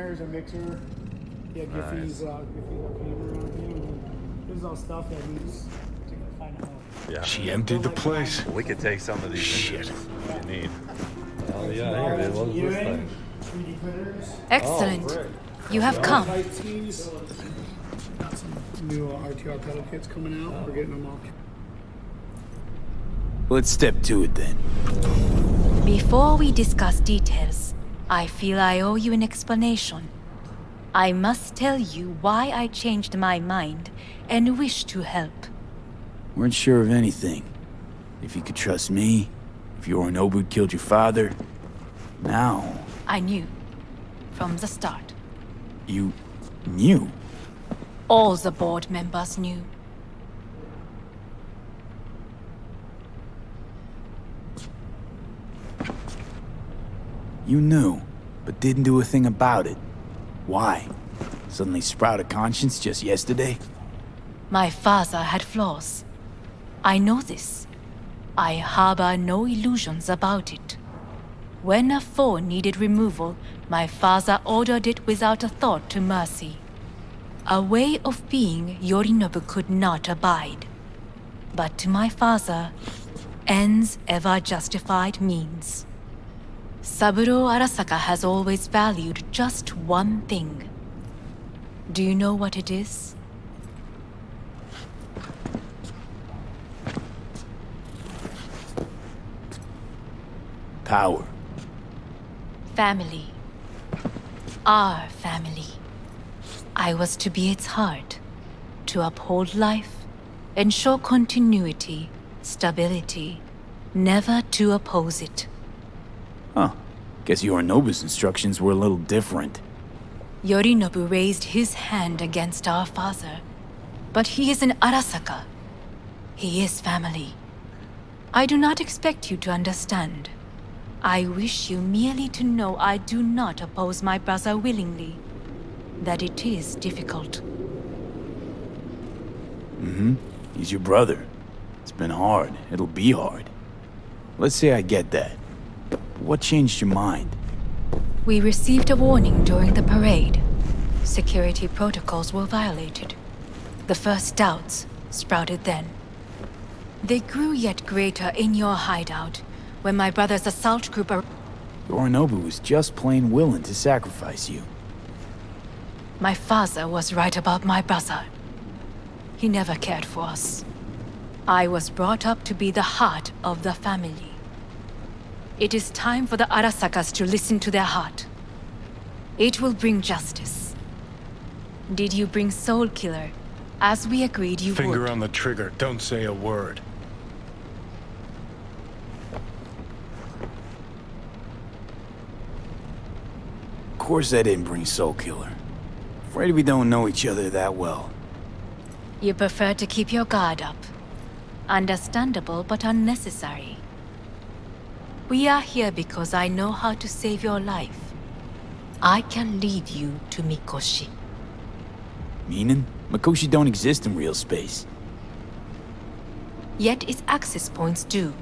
There's a mixer. Yeah, Giffy's camera on him. This is all stuff that needs to find a home. Yeah. She emptied the place. We could take some of these Shit. images if you need. Oh yeah, here it is. What is this thing? 3D printers. Excellent. Oh, great. You have come. Light skis. Got some new RTR pedal kits coming out. We're getting them all. Let's step to it then. Before we discuss details, I feel I owe you an explanation. I must tell you why I changed my mind and wish to help. Weren't sure of anything. If you could trust me, if Yorinobu killed your father. Now... I knew. From the start. You... knew? All the board members knew. You knew, but didn't do a thing about it. Why? Suddenly sprout a conscience just yesterday? My father had flaws. I know this. I harbor no illusions about it. When a foe needed removal, my father ordered it without a thought to mercy. A way of being Yorinobu could not abide. But to my father, ends ever justified means. Saburo Arasaka has always valued just one thing. Do you know what it is? Power. Family. Our family. I was to be its heart, to uphold life, ensure continuity, stability, never to oppose it. Huh. Guess Yorinobu's instructions were a little different. Yorinobu raised his hand against our father, but he is an Arasaka. He is family. I do not expect you to understand. I wish you merely to know I do not oppose my brother willingly. That it is difficult. Mm-hmm. He's your brother. It's been hard. It'll be hard. Let's say I get that. What changed your mind? We received a warning during the parade. Security protocols were violated. The first doubts sprouted then. They grew yet greater in your hideout, when my brother's assault group Yorinobu was just plain willing to sacrifice you. My father was right about my brother. He never cared for us. I was brought up to be the heart of the family. It is time for the Arasakas to listen to their heart. It will bring justice. Did you bring Soul Killer, as we agreed you would? Finger on the trigger, don't say a word. Of course I didn't bring Soul Killer. Afraid we don't know each other that well. You prefer to keep your guard up. Understandable, but unnecessary. We are here because I know how to save your life. I can lead you to Mikoshi. Meaning? Mikoshi don't exist in real space. Yet its access points do,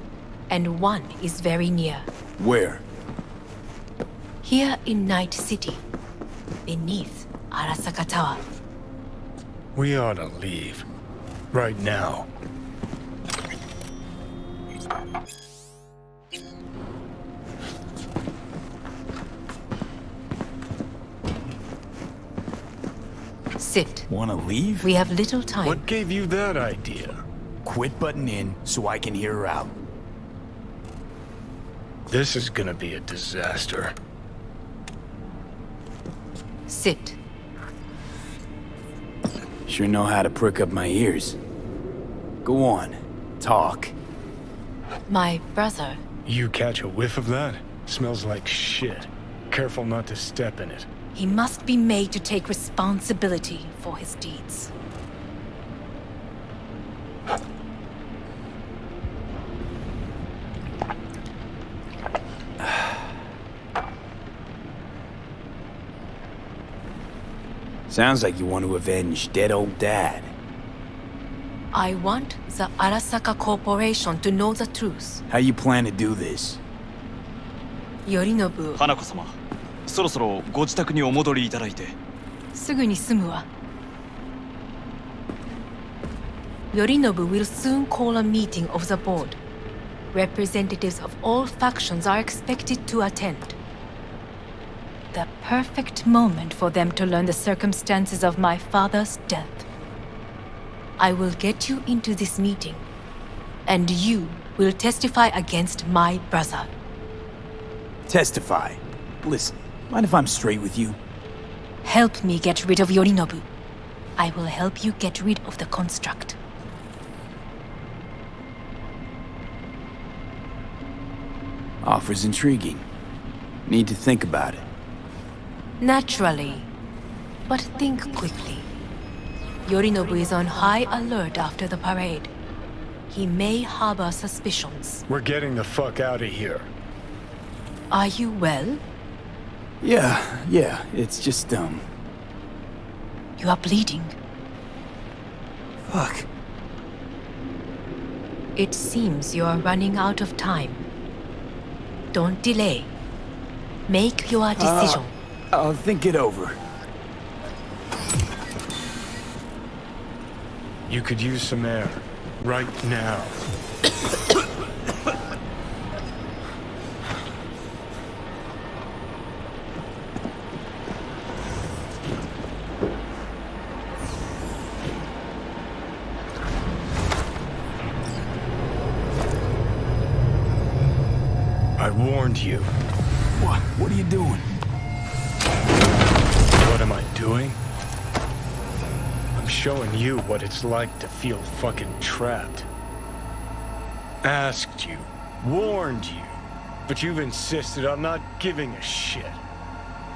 and one is very near. Where? Here in Night City, beneath Arasaka Tower. We ought to leave. Right now. Sit. Wanna leave? We have little time. What gave you that idea? Quit butting in so I can hear her out. This is gonna be a disaster. Sit. Sure know how to prick up my ears. Go on. Talk. My brother. You catch a whiff of that? Smells like shit. Careful not to step in it. He must be made to take responsibility for his deeds. Sounds like you want to avenge dead old dad. I want the Arasaka Corporation to know the truth. How you plan to do this? Yorinobu, 花子様、そろそろご自宅にお戻りいただいて。すぐに済むわ。Yorinobu will soon call a meeting of the board. Representatives of all factions are expected to attend. The perfect moment for them to learn the circumstances of my father's death. I will get you into this meeting, and you will testify against my brother. Testify. Listen, mind if I'm straight with you? Help me get rid of Yorinobu. I will help you get rid of the construct. Offer's intriguing. Need to think about it. Naturally. But think quickly. Yorinobu is on high alert after the parade. He may harbor suspicions. We're getting the fuck out of here. Are you well? Yeah, it's just, You are bleeding. Fuck. It seems you are running out of time. Don't delay. Make your decision. I'll think it over. You could use some air. Right now. I warned you. What are you doing? What am I doing? I'm showing you what it's like to feel fucking trapped. Asked you, warned you, but you've insisted on not giving a shit.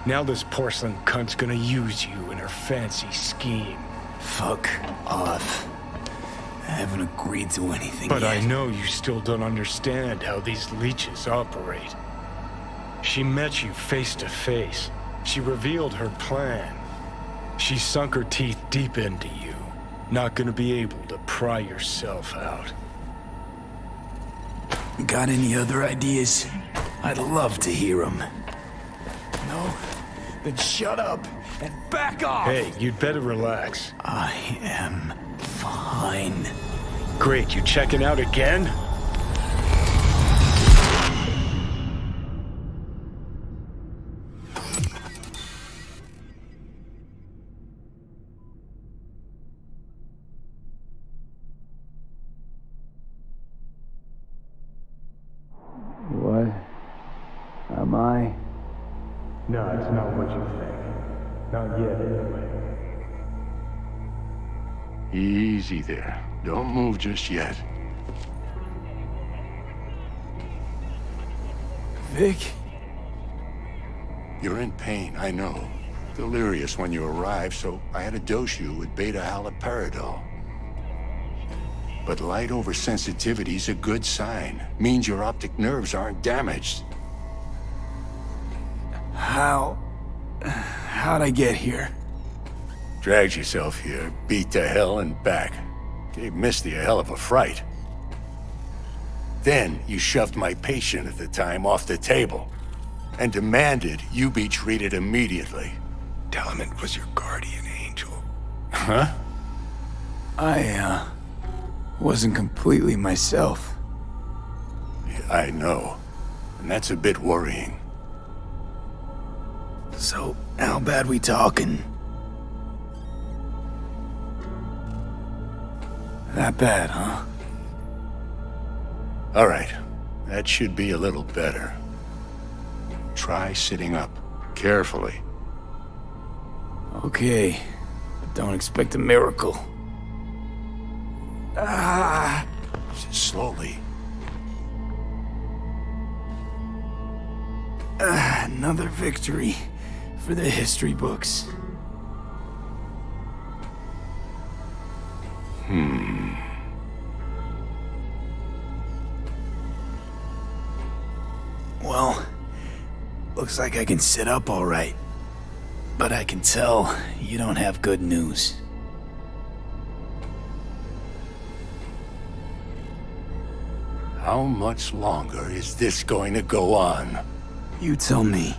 Now this porcelain cunt's gonna use you in her fancy scheme. Fuck off. I haven't agreed to anything But yet. I know you still don't understand how these leeches operate. She met you face to face. She revealed her plan. She sunk her teeth deep into you. Not gonna be able to pry yourself out. Got any other ideas? I'd love to hear them. No? Then shut up and back off! Hey, you'd better relax. I am fine. Great, you checking out again? What am I? No, it's not what you think. Not yet, anyway. Easy there. Don't move just yet. Vic? You're in pain, I know. Delirious when you arrived, so I had to dose you with beta-haloperidol. But light oversensitivity's a good sign. Means your optic nerves aren't damaged. How'd I get here? Dragged yourself here, beat to hell and back. Gave Misty a hell of a fright. Then you shoved my patient at the time off the table and demanded you be treated immediately. Tell him it was your guardian angel. Huh? I, wasn't completely myself. I know. And that's a bit worrying. So, how bad we talking? That bad, huh? All right. That should be a little better. Try sitting up. Carefully. Okay. But don't expect a miracle. Slowly. Another victory for the history books. Well, looks like I can sit up all right. But I can tell you don't have good news. How much longer is this going to go on? You tell me.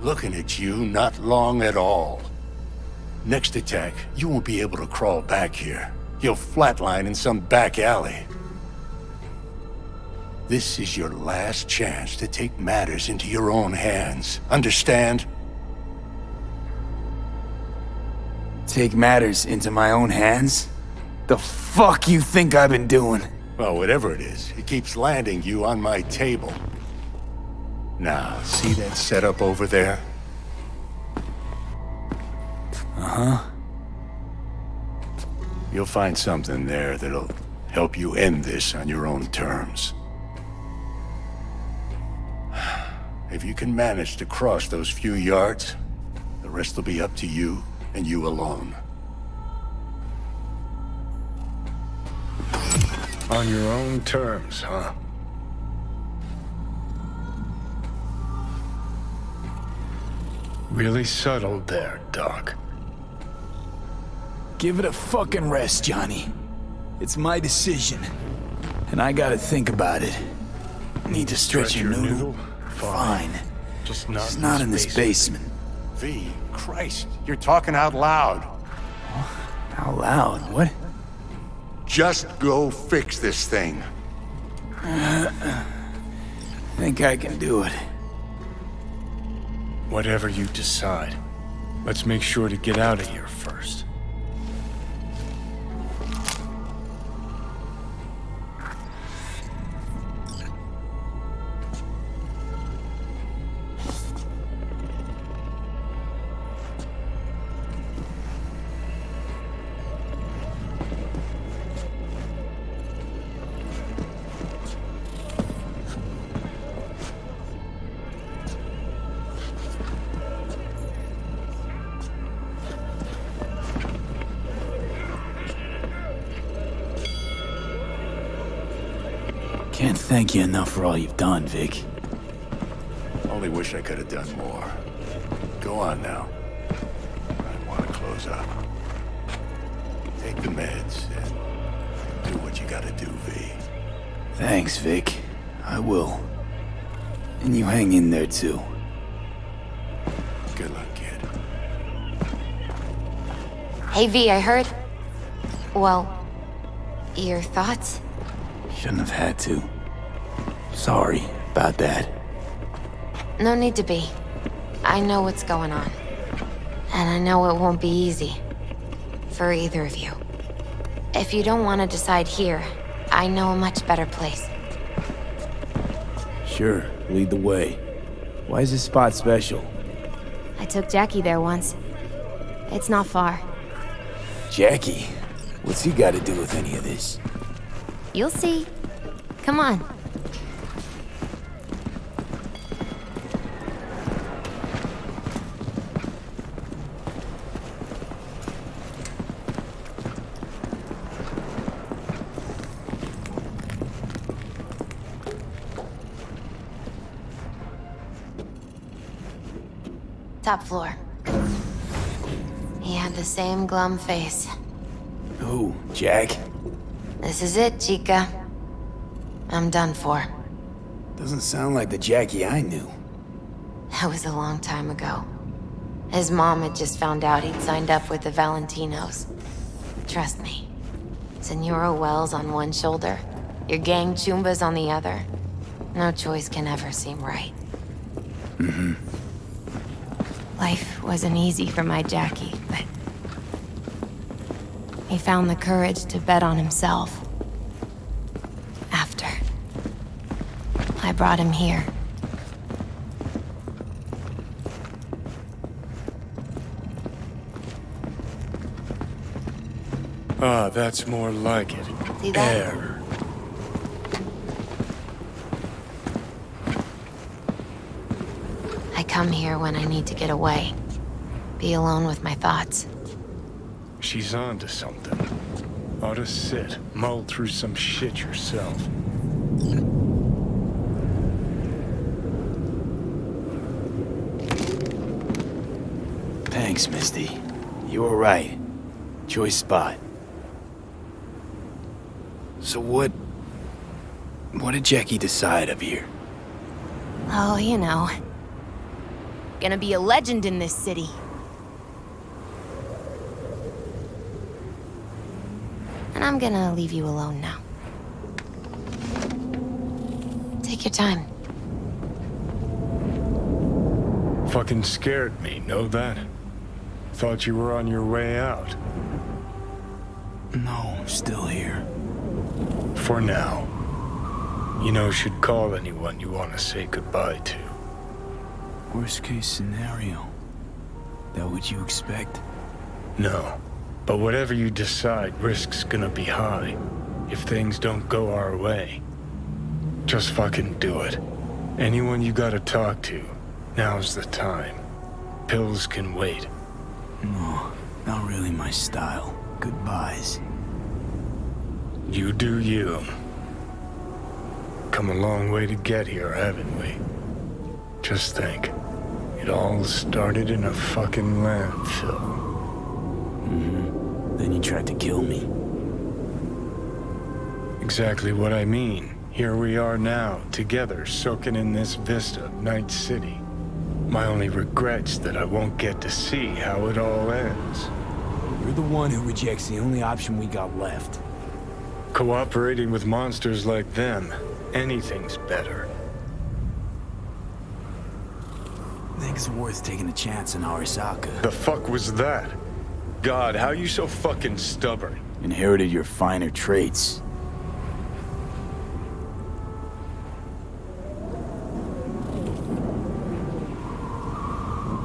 Looking at you, not long at all. Next attack, you won't be able to crawl back here. You'll flatline in some back alley. This is your last chance to take matters into your own hands. Understand? Take matters into my own hands? The fuck you think I've been doing? Well, whatever it is, it keeps landing you on my table. Now, see that setup over there? Uh-huh. You'll find something there that'll help you end this on your own terms. If you can manage to cross those few yards, the rest will be up to you and you alone. On your own terms, huh? Really subtle there, Doc. Give it a fucking rest, Johnny. It's my decision. And I gotta think about it. Need to stretch your noodle? Fine. Just It's not in this basement. V, Christ, you're talking out loud. Out loud? What? Just go fix this thing. Think I can do it. Whatever you decide. Let's make sure to get out of here first. Can't thank you enough for all you've done, Vic. Only wish I could have done more. Go on now. I want to close up. Take the meds and do what you gotta do, V. Thanks, Vic. I will. And you hang in there, too. Good luck, kid. Hey V, I heard... Well, your thoughts? Shouldn't have had to. Sorry about that. No need to be. I know what's going on. And I know it won't be easy. For either of you. If you don't want to decide here, I know a much better place. Sure, lead the way. Why is this spot special? I took Jackie there once. It's not far. Jackie? What's he got to do with any of this? You'll see. Come on. Top floor. He had the same glum face. Who, Jack? This is it, Chica. I'm done for. Doesn't sound like the Jackie I knew. That was a long time ago. His mom had just found out he'd signed up with the Valentinos. Trust me. Senora Wells on one shoulder, your gang Chumbas on the other. No choice can ever seem right. Mm-hmm. Life wasn't easy for my Jackie, but... he found the courage to bet on himself. After. I brought him here. Ah, that's more like it. See that? Air. I come here when I need to get away. Be alone with my thoughts. She's on to something. Ought to sit, mull through some shit yourself. Thanks, Misty. You were right. Choice spot. So what did Jackie decide up here? Oh, you know. Gonna be a legend in this city. And I'm gonna leave you alone now. Take your time. Fucking scared me, know that? Thought you were on your way out. No, still here. For now. You know, should call anyone you want to say goodbye to. Worst case scenario. That what you expect? No. But whatever you decide, risk's gonna be high. If things don't go our way. Just fucking do it. Anyone you gotta talk to, now's the time. Pills can wait. No, not really my style. Goodbyes. You do you. Come a long way to get here, haven't we? Just think. It all started in a fucking landfill. Then you tried to kill me. Exactly what I mean. Here we are now, together, soaking in this vista of Night City. My only regret's that I won't get to see how it all ends. You're the one who rejects the only option we got left. Cooperating with monsters like them, anything's better. I think it's worth taking a chance on Arasaka. The fuck was that? God, how you so fucking stubborn? Inherited your finer traits.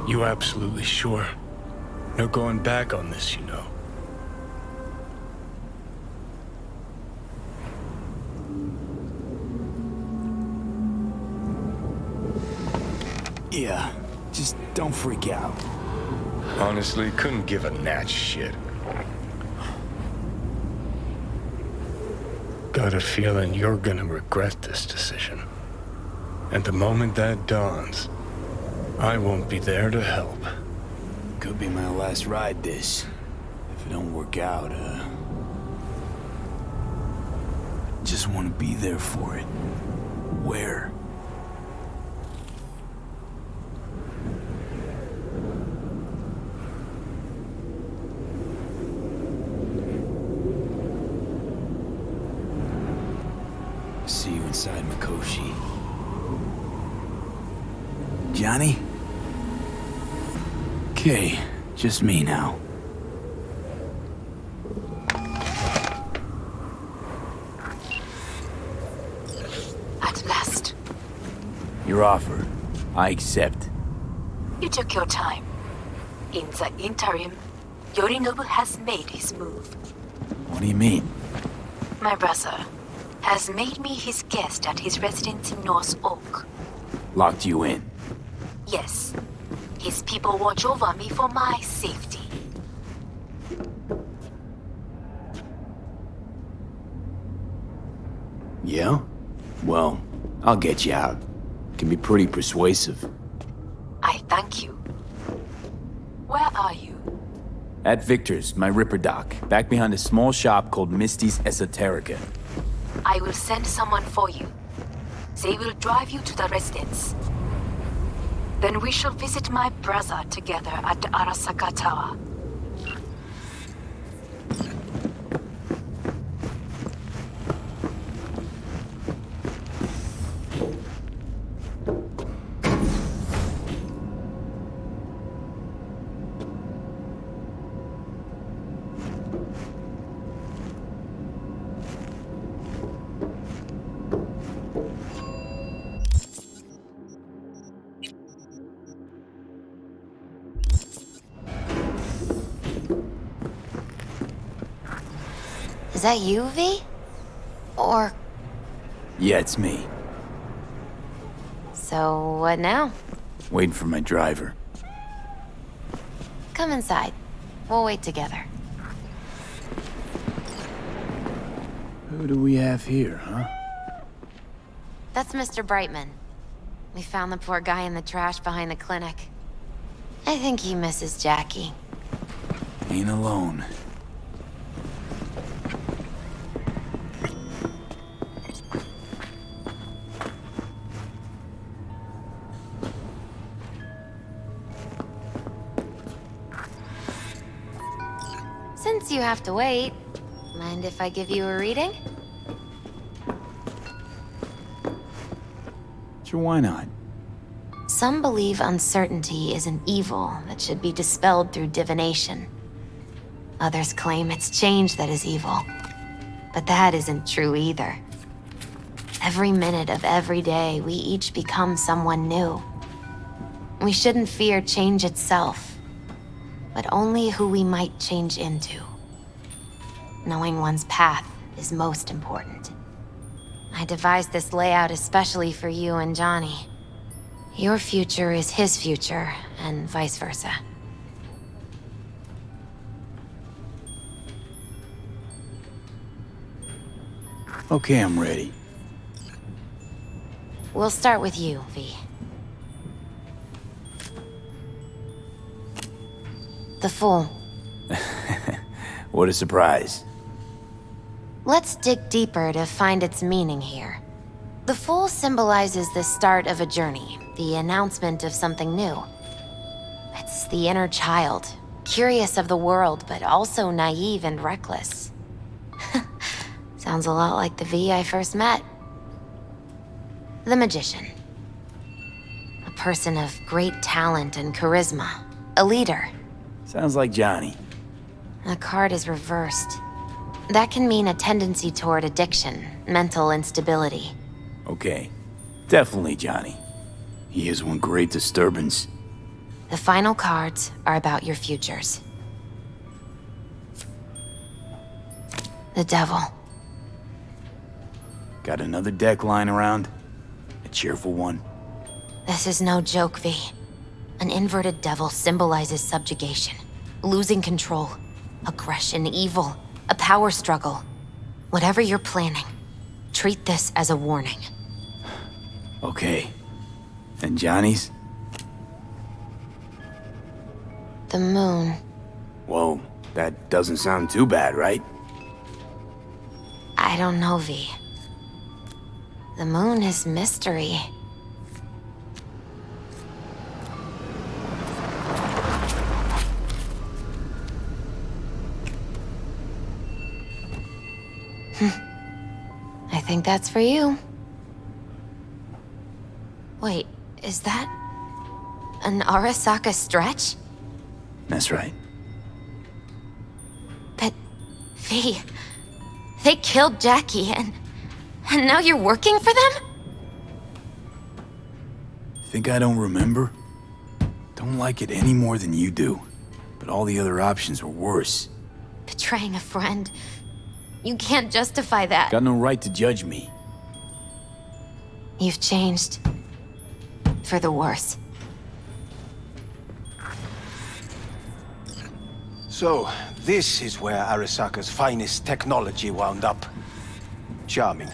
You absolutely sure? No going back on this, you know. Yeah, just don't freak out. Honestly, couldn't give a gnat's shit. Got a feeling you're gonna regret this decision. And the moment that dawns, I won't be there to help. Could be my last ride this. If it don't work out, just want to be there for it. Where? See you inside Mikoshi. Johnny? Okay, just me now. At last. Your offer. I accept. You took your time. In the interim, Yorinobu has made his move. What do you mean? My brother has made me his guest at his residence in North Oak. Locked you in. Yes. His people watch over me for my safety. Yeah? Well, I'll get you out. Can be pretty persuasive. I thank you. Where are you? At Victor's, my Ripper dock, back behind a small shop called Misty's Esoterica. I will send someone for you. They will drive you to the residence. Then we shall visit my brother together at the Arasaka Tower. Is that you, V? Or... Yeah, it's me. So, what now? Waiting for my driver. Come inside. We'll wait together. Who do we have here, huh? That's Mr. Brightman. We found the poor guy in the trash behind the clinic. I think he misses Jackie. Ain't alone. Since you have to wait, mind if I give you a reading? Sure, why not? Some believe uncertainty is an evil that should be dispelled through divination. Others claim it's change that is evil. But that isn't true either. Every minute of every day, we each become someone new. We shouldn't fear change itself, but only who we might change into. Knowing one's path is most important. I devised this layout especially for you and Johnny. Your future is his future, and vice versa. Okay, I'm ready. We'll start with you, V. The Fool. What a surprise. Let's dig deeper to find its meaning here. The Fool symbolizes the start of a journey, the announcement of something new. It's the inner child, curious of the world, but also naive and reckless. Sounds a lot like the V I first met. The Magician. A person of great talent and charisma. A leader. Sounds like Johnny. The card is reversed. That can mean a tendency toward addiction, mental instability. Okay. Definitely Johnny. He is one great disturbance. The final cards are about your futures. The Devil. Got another deck lying around? A cheerful one? This is no joke, V. An inverted devil symbolizes subjugation, losing control, aggression, evil, a power struggle. Whatever you're planning, treat this as a warning. Okay. And Johnny's? The Moon. Whoa, that doesn't sound too bad, right? I don't know, V. The Moon is mystery. I think that's for you. Wait, is that an Arasaka stretch? That's right. But, V, they killed Jackie and now you're working for them? Think I don't remember? Don't like it any more than you do. But all the other options were worse. Betraying a friend. You can't justify that. Got no right to judge me. You've changed. For the worse. So, this is where Arasaka's finest technology wound up. Charming.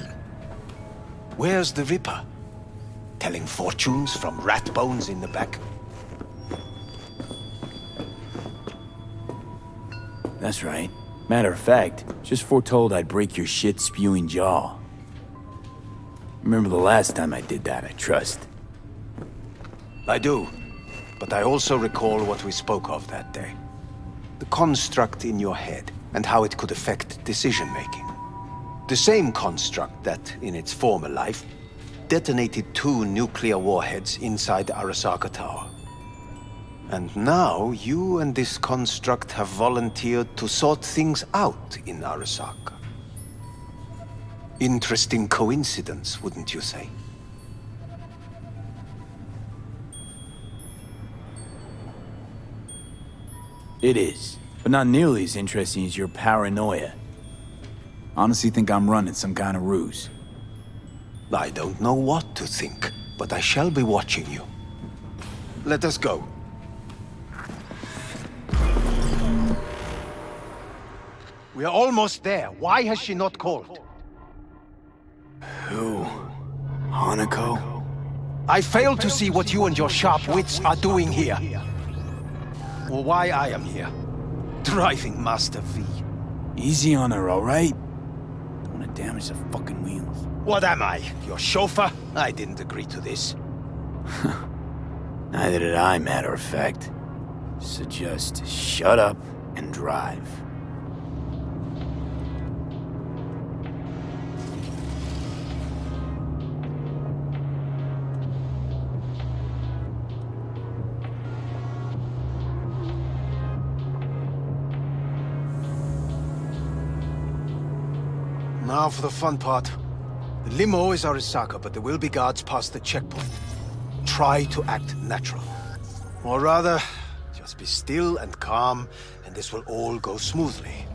Where's the Ripper? Telling fortunes from rat bones in the back? That's right. Matter of fact, just foretold I'd break your shit-spewing jaw. Remember the last time I did that, I trust. I do. But I also recall what we spoke of that day. The construct in your head, and how it could affect decision-making. The same construct that, in its former life, detonated 2 nuclear warheads inside Arasaka Tower. And now, you and this construct have volunteered to sort things out in Arasaka. Interesting coincidence, wouldn't you say? It is, but not nearly as interesting as your paranoia. Honestly think I'm running some kind of ruse. I don't know what to think, but I shall be watching you. Let us go. We are almost there. Why has she not called? Who? Hanako? I fail to see what you and your sharp wits are doing here. Or why I am here. Driving Master V. Easy on her, alright? Don't want to damage the fucking wheels. What am I? Your chauffeur? I didn't agree to this. Neither did I, matter of fact. So just shut up and drive. Now for the fun part. The limo is Arisaka, but there will be guards past the checkpoint. Try to act natural. Or rather, just be still and calm, and this will all go smoothly.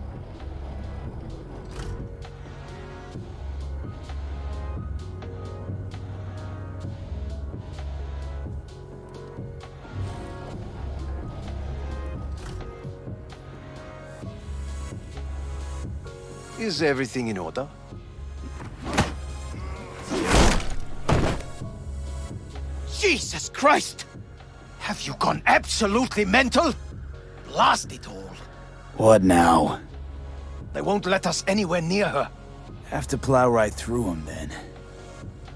Is everything in order? Jesus Christ! Have you gone absolutely mental? Blast it all. What now? They won't let us anywhere near her. Have to plow right through them then.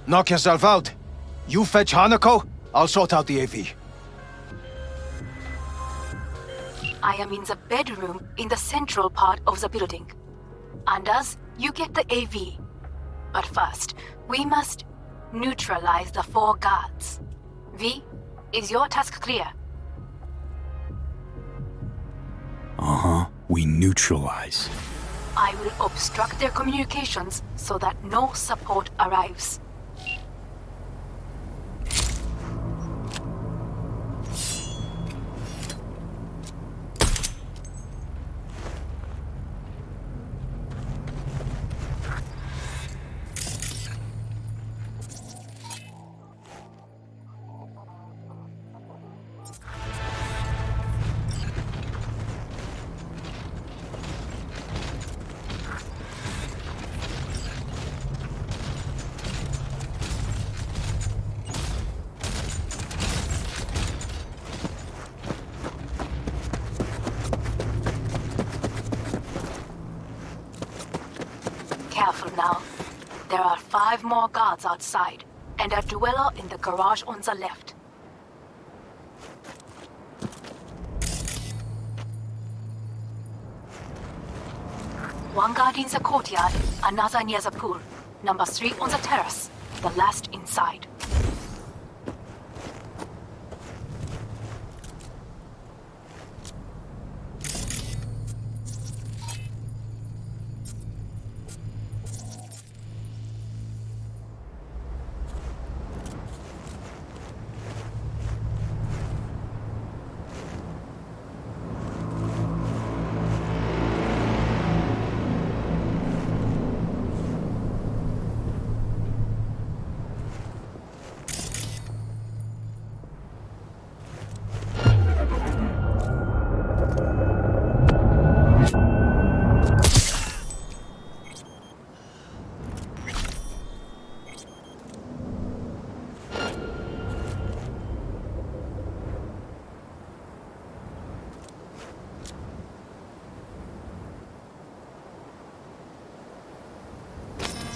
Knock yourself out. You fetch Hanako, I'll sort out the AV. I am in the bedroom in the central part of the building. Anders, you get the AV. But first, we must neutralize the 4 guards. V, is your task clear? Uh-huh. We neutralize. I will obstruct their communications so that no support arrives. Careful now. There are 5 more guards outside, and a dweller in the garage on the left. One guard in the courtyard, another near the pool. Number 3 on the terrace, the last inside.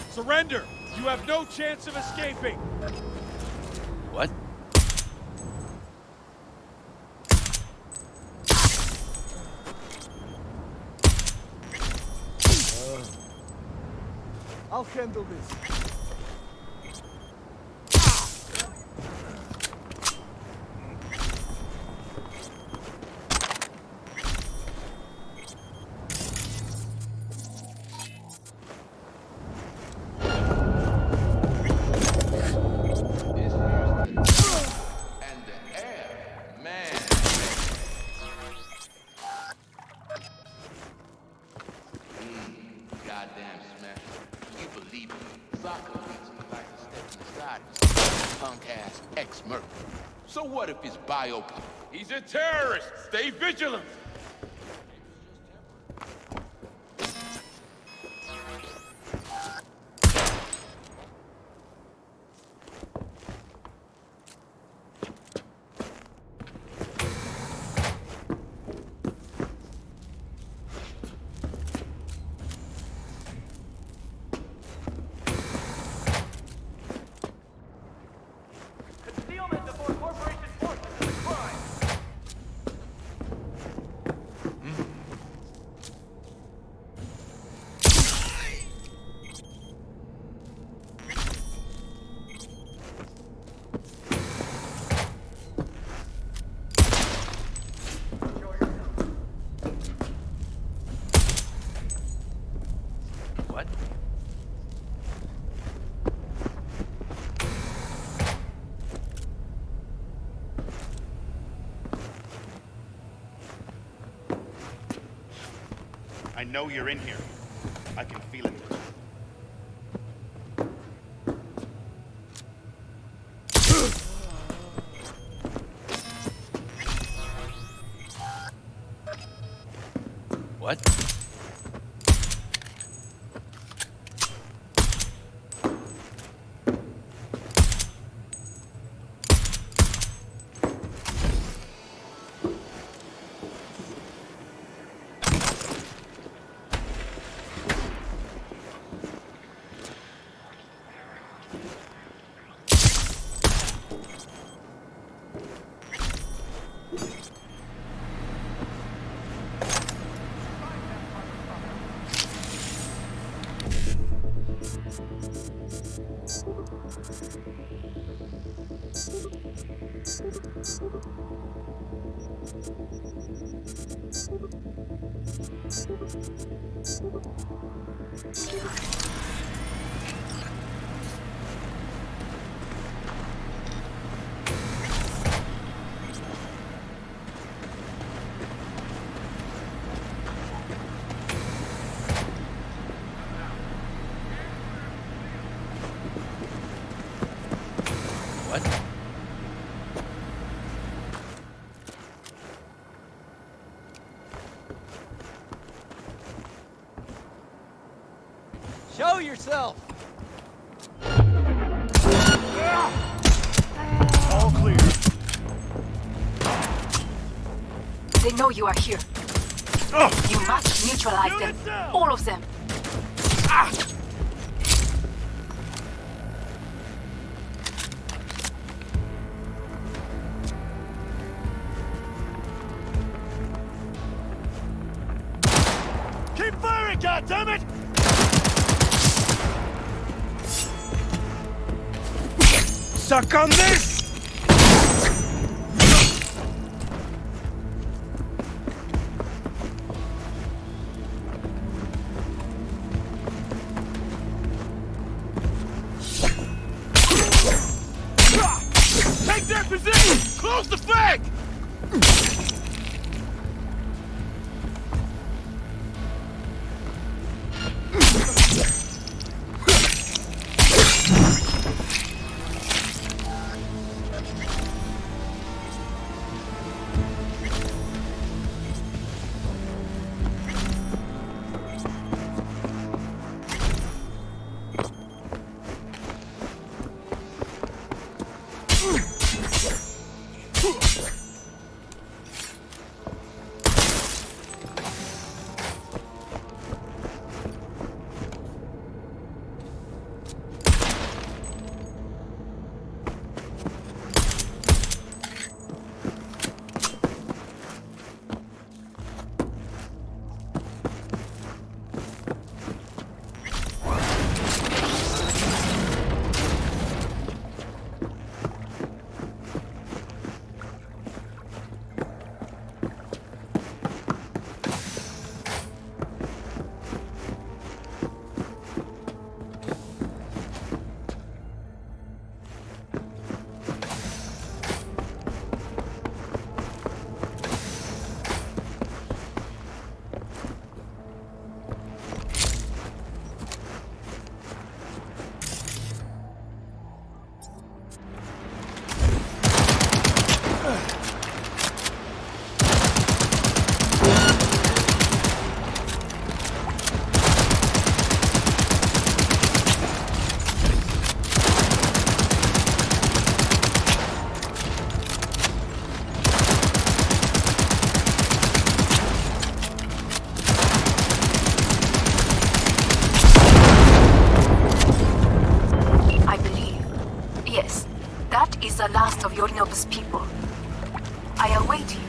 Surrender! You have no chance of escaping! What? I'll handle this. Punk-ass ex-merc. So what if it's biopunk? He's a terrorist! Stay vigilant! I know you're in here. I can feel it. What? What? Show yourself! All clear. They know you are here. You must neutralize them. All of them. Keep firing, goddammit! Suck on this! Take their position! Close the flank! The last of your noblest people. I await you.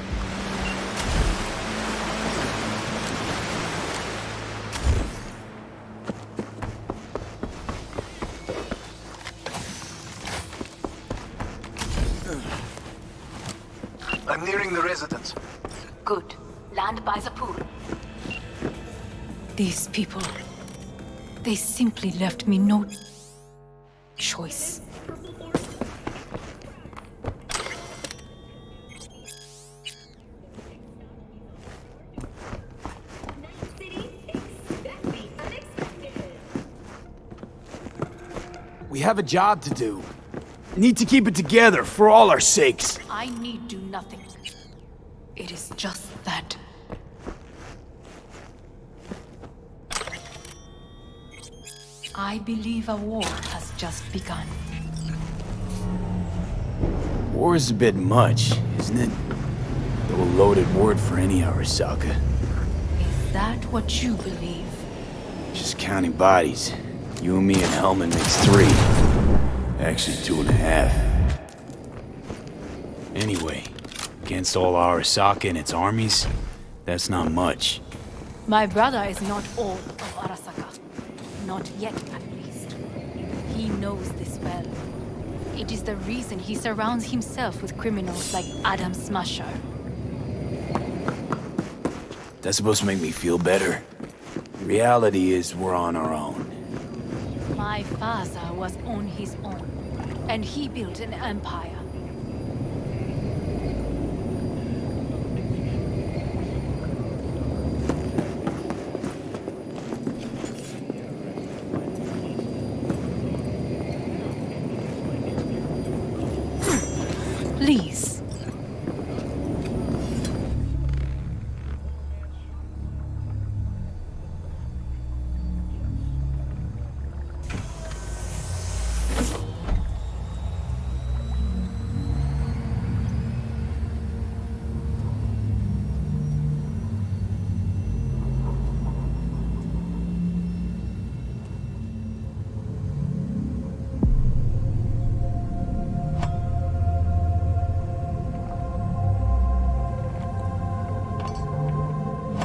I'm nearing the residence. Good. Land by the pool. These people, they simply left me no choice. We have a job to do. Need to keep it together for all our sakes. I need do nothing. It is just that. I believe a war has just begun. War is a bit much, isn't it? A little loaded word for any Arasaka. Is that what you believe? Just counting bodies. You and me and Hellman makes 3. Actually 2.5. Anyway, against all Arasaka and its armies, that's not much. My brother is not all of Arasaka. Not yet, at least. He knows this well. It is the reason he surrounds himself with criminals like Adam Smasher. That's supposed to make me feel better. The reality is we're on our own. My father was on his own, and he built an empire. Please.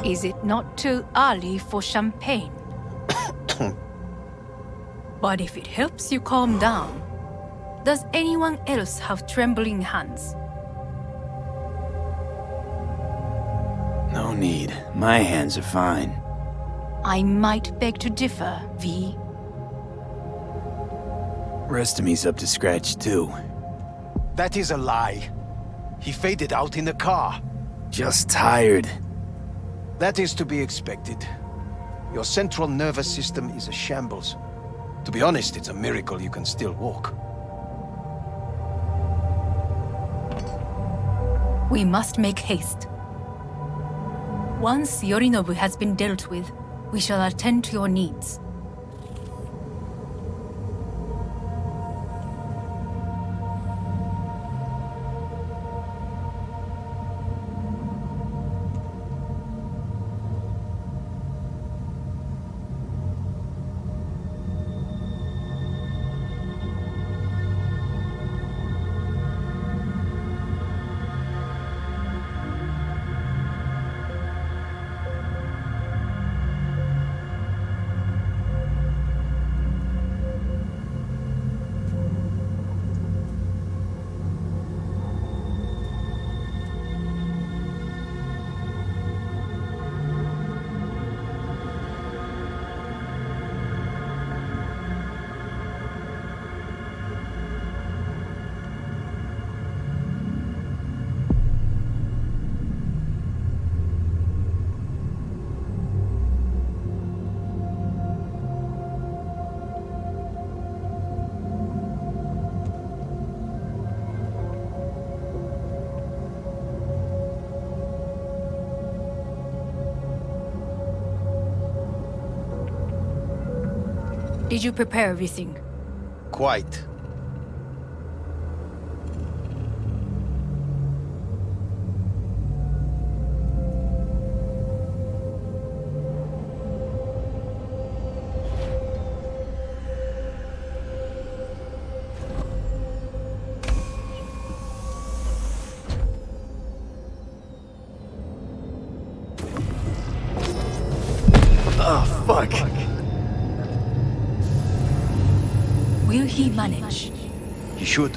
Is it not too early for champagne? But if it helps you calm down, does anyone else have trembling hands? No need. My hands are fine. I might beg to differ, V. Rest of me's up to scratch too. That is a lie. He faded out in the car. Just tired. That is to be expected. Your central nervous system is a shambles. To be honest, it's a miracle you can still walk. We must make haste. Once Yorinobu has been dealt with, we shall attend to your needs. Did you prepare everything? Quite. Oh, fuck. Will he manage? He should.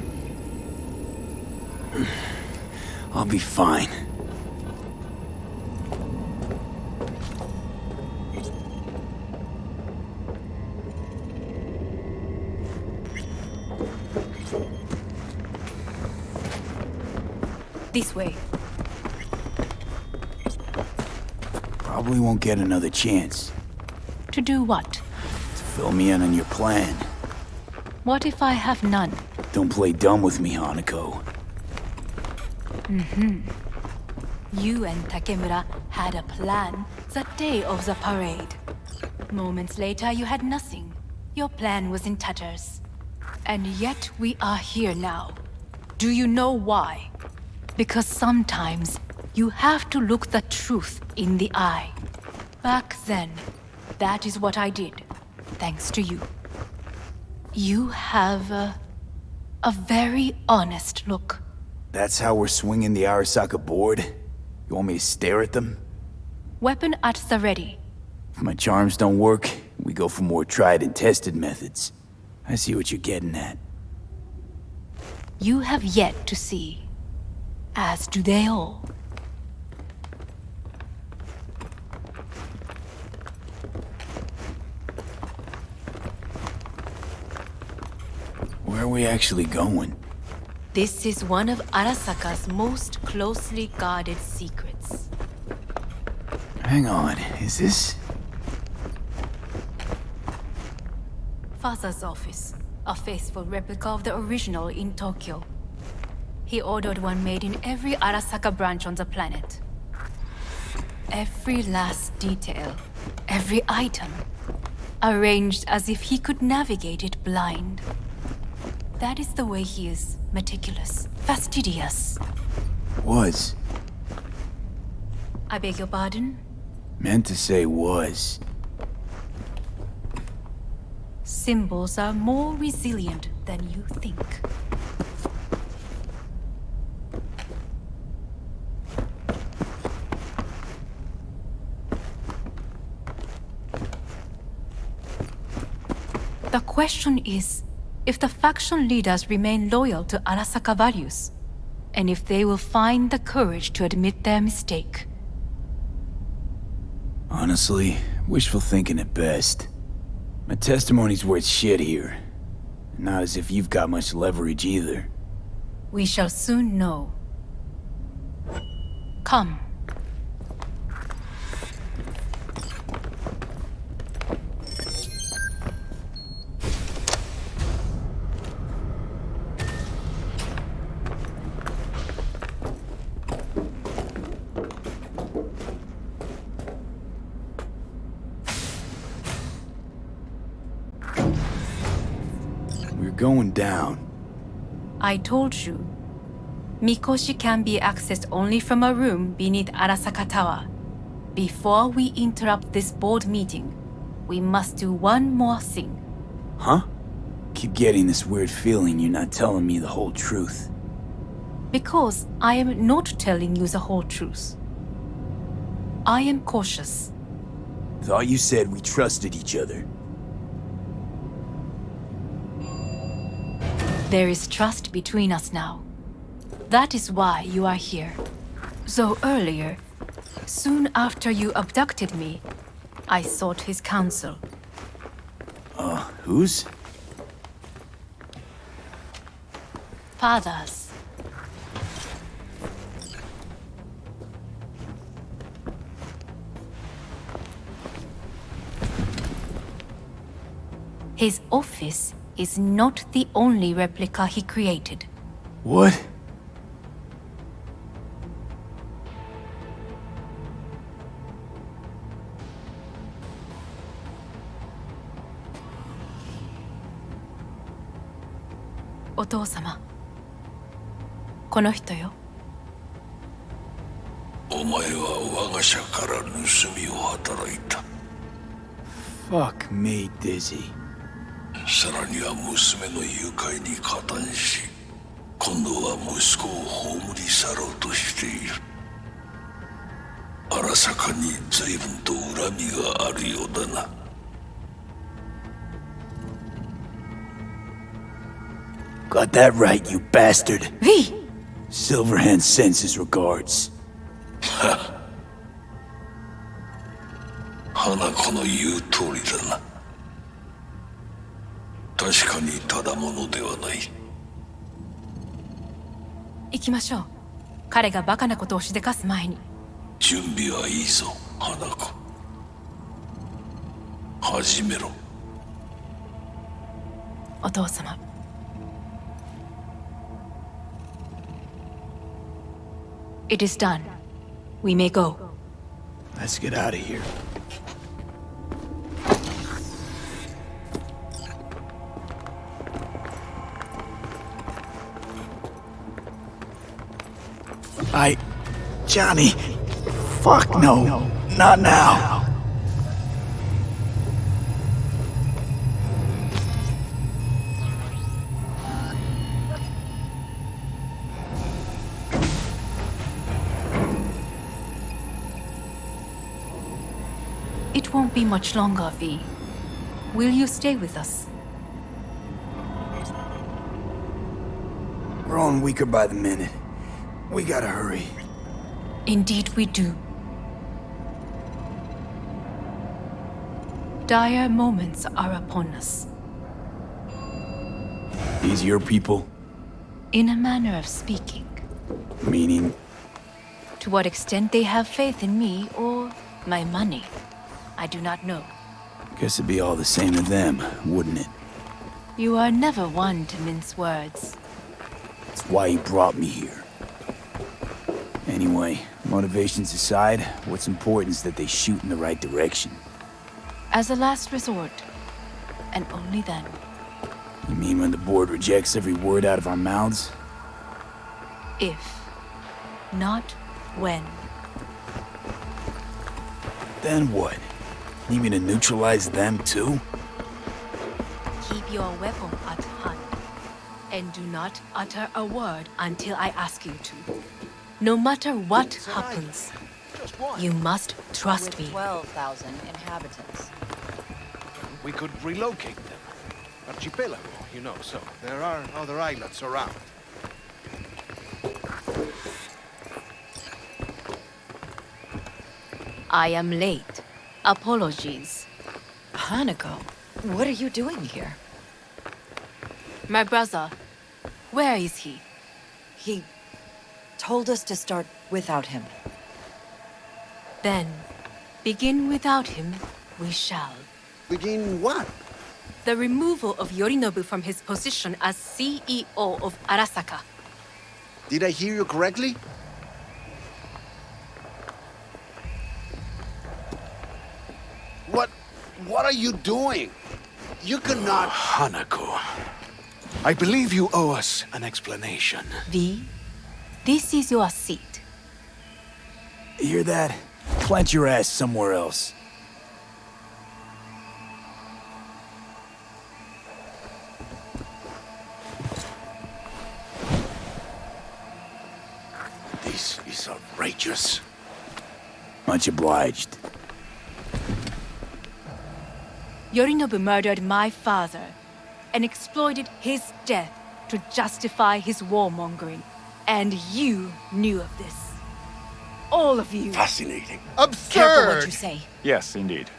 I'll be fine. This way. Probably won't get another chance. To do what? To fill me in on your plan. What if I have none? Don't play dumb with me, Hanako. You and Takemura had a plan the day of the parade. Moments later, you had nothing. Your plan was in tatters. And yet we are here now. Do you know why? Because sometimes you have to look the truth in the eye. Back then, that is what I did, thanks to you. You have a very honest look. That's how we're swinging the Arasaka board? You want me to stare at them? Weapon at the ready. If my charms don't work, we go for more tried and tested methods. I see what you're getting at. You have yet to see. As do they all. Where are we actually going? This is one of Arasaka's most closely guarded secrets. Hang on, is this... Father's office. A faithful replica of the original in Tokyo. He ordered one made in every Arasaka branch on the planet. Every last detail, every item, arranged as if he could navigate it blind. That is the way he is. Meticulous, fastidious. Was. I beg your pardon? Meant to say was. Symbols are more resilient than you think. The question is, if the faction leaders remain loyal to Arasaka values, and if they will find the courage to admit their mistake. Honestly, wishful thinking at best. My testimony's worth shit here. Not as if you've got much leverage either. We shall soon know. Come. Going down. I told you. Mikoshi can be accessed only from a room beneath Arasaka Tower. Before we interrupt this board meeting, we must do one more thing. Huh? Keep getting this weird feeling you're not telling me the whole truth. Because I am not telling you the whole truth. I am cautious. Thought you said we trusted each other. There is trust between us now. That is why you are here. So earlier, soon after you abducted me, I sought his counsel. Whose? Father's. His office is not the only replica he created. What? Otou-sama. この人よ。お前は我が社から盗みを働いた。Fuck me, Dizzy. さらには娘の誘拐に加担し、今度は息子を葬り去ろうとしている。荒坂に随分と恨みがあるようだな。Got that right, you bastard. V! Silverhand sends his regards. 花子の言う通りだな。確かにただものではない。行きましょう。彼がバカなことをしでかす前に。準備はいいぞ、花子。始めろ。お父様。It is done. We may go. Let's get out of here. Johnny. Fuck no. Not now. It won't be much longer, V. Will you stay with us? Growing weaker by the minute. We gotta hurry. Indeed we do. Dire moments are upon us. These your people? In a manner of speaking. Meaning? To what extent they have faith in me or my money, I do not know. Guess it'd be all the same to them, wouldn't it? You are never one to mince words. That's why you brought me here. Anyway, motivations aside, what's important is that they shoot in the right direction. As a last resort, and only then. You mean when the board rejects every word out of our mouths? If, not when. Then what? Need me to neutralize them too? Keep your weapon at hand, and do not utter a word until I ask you to. No matter what happens, you must trust me. 12,000 inhabitants. We could relocate them. Archipelago, you know, so there are other islands around. I am late. Apologies. Hanako, what are you doing here? My brother, where is he? He told us to start without him. Then, begin without him, we shall. Begin what? The removal of Yorinobu from his position as CEO of Arasaka. Did I hear you correctly? What are you doing? You cannot... Hanako, I believe you owe us an explanation. V, this is your seat. Hear that? Plant your ass somewhere else. This is outrageous. Much obliged. Yorinobu murdered my father and exploited his death to justify his warmongering. And you knew of this. All of you. Fascinating. Absurd! Careful what you say. Yes, indeed.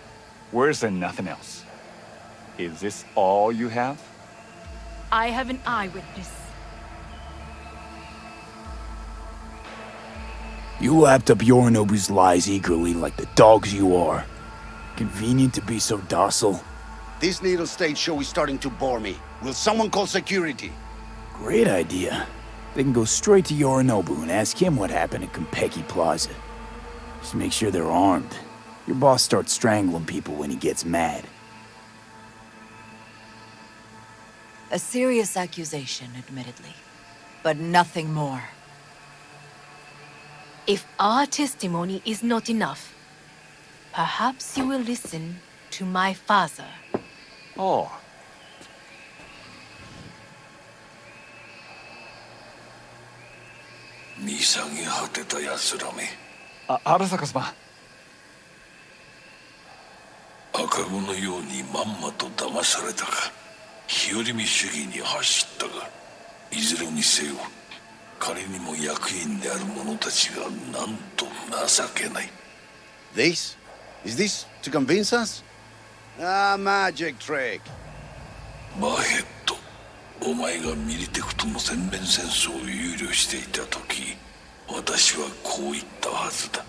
Worse than nothing else. Is this all you have? I have an eyewitness. You lapped up Yorinobu's lies eagerly like the dogs you are. Convenient to be so docile. This little stage show is starting to bore me. Will someone call security? Great idea. They can go straight to Yorinobu and ask him what happened at Konpeki Plaza. Just make sure they're armed. Your boss starts strangling people when he gets mad. A serious accusation, admittedly. But nothing more. If our testimony is not enough, perhaps you will listen to my father. Oh. Arasaka様。赤子のようにまんまと騙されたか、日和見主義に走ったが、いずれにせよ、彼にも役員である者たちがなんと情けない。This? Is this to convince us? Ah, magic trick. バヘッド、お前がミリテクとの全面戦争を憂慮していた時、私はこう言ったはずだ。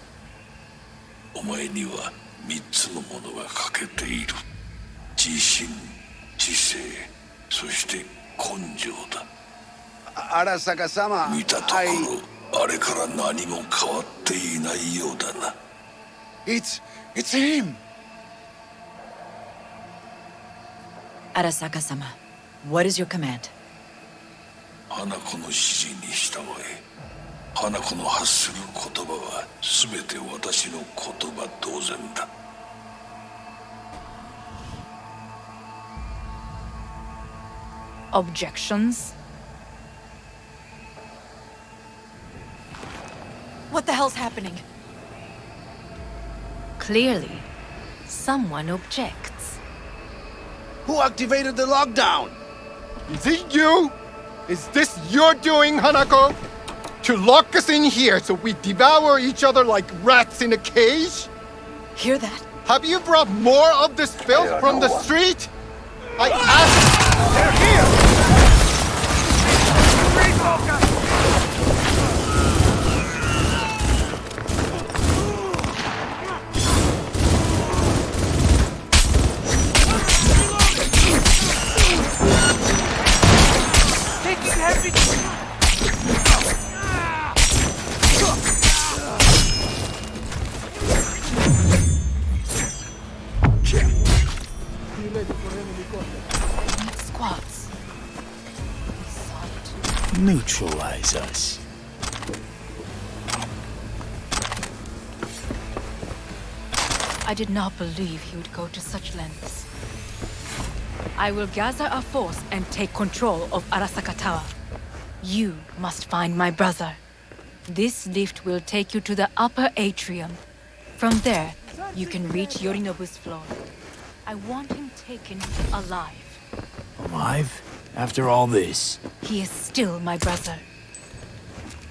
お前には3つのものが欠けている。自信、知性、そして根性だ。Arasaka-sama, 見たところ、あれから何も変わっていないようだな。It's him! Arasaka-sama, what is your command? 花子の指示に従え。花子の発する言葉は全て私の言葉同然だ。Objections? What the hell's happening? Clearly, someone objects. Who activated the lockdown? Is it you? Is this your doing, Hanako? To lock us in here so we devour each other like rats in a cage? Hear that? Have you brought more of this filth from the street? I asked... They're here! Squads. Neutralize us. I did not believe he would go to such lengths. I will gather a force and take control of Arasaka Tower. You must find my brother. This lift will take you to the upper atrium. From there, you can reach Yorinobu's floor. I want him taken alive. Alive? After all this? He is still my brother.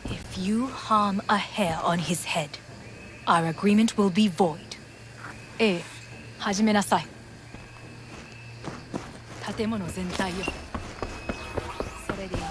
If you harm a hair on his head, our agreement will be void. 始めなさい。建物全体よ。それでいい。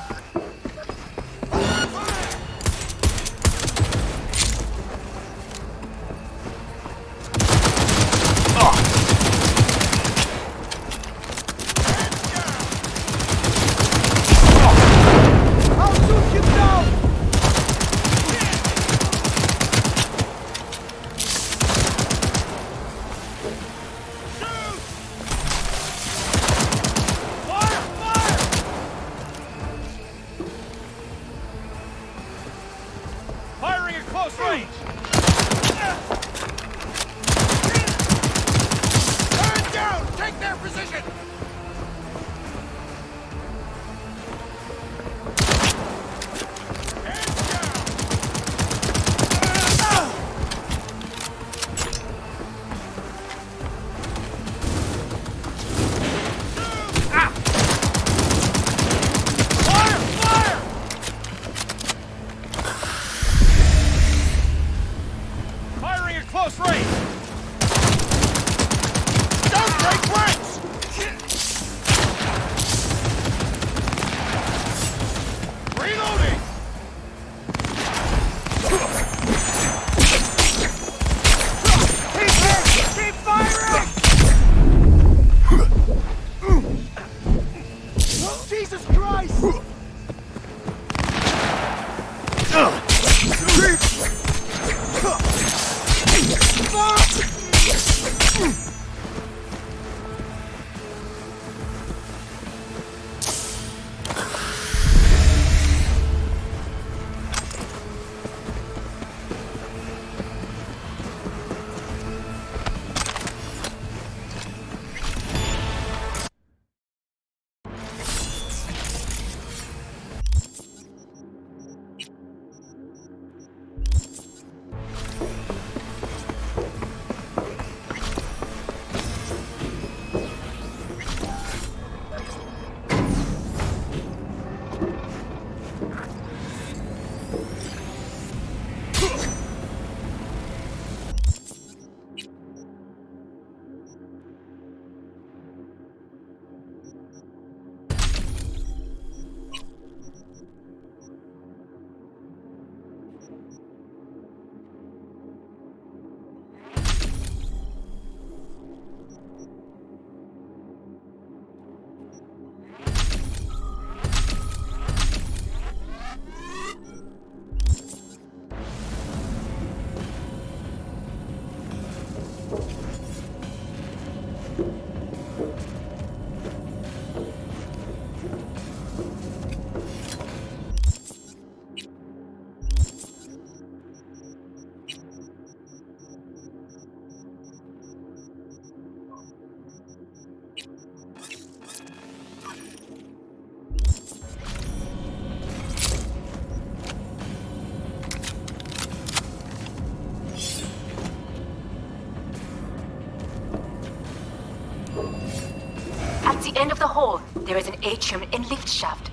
At the end of the hall, there is an atrium and lift shaft.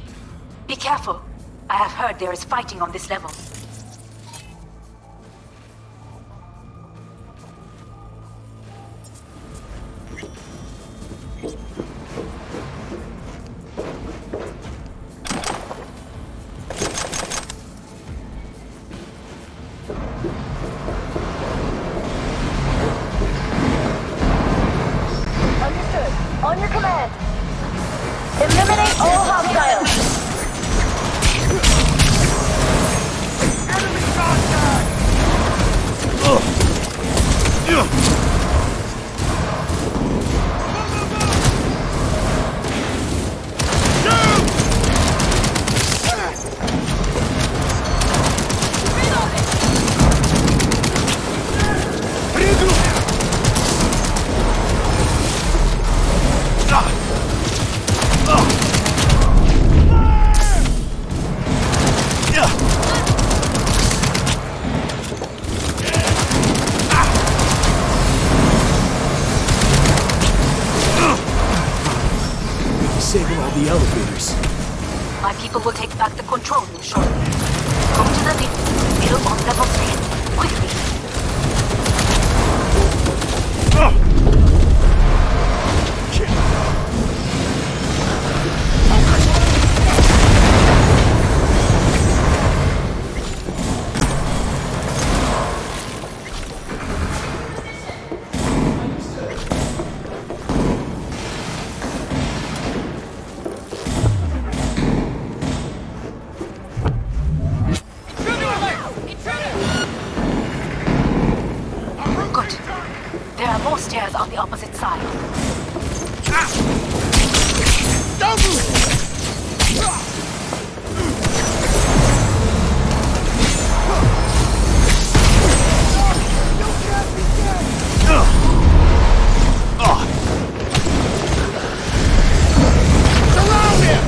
Be careful. I have heard there is fighting on this level. On your command. Eliminate all hostiles. Enemy contact! Disable all the elevators. My people will take back the control room shortly. Go to the lift, middle on level 3, quickly. There are more stairs on the opposite side. Don't move! Surround him!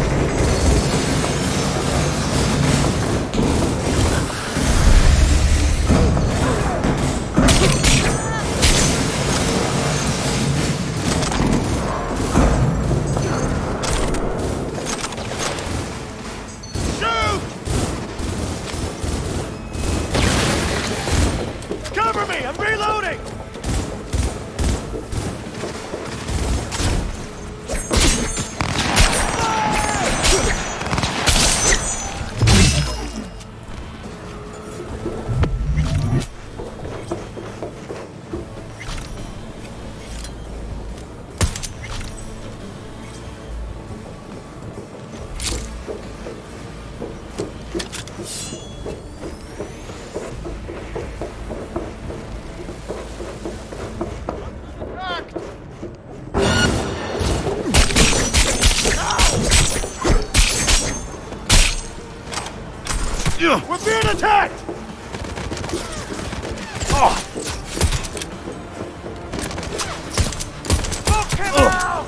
Cover me! I'm reloading! We're being attacked! Fuck him out!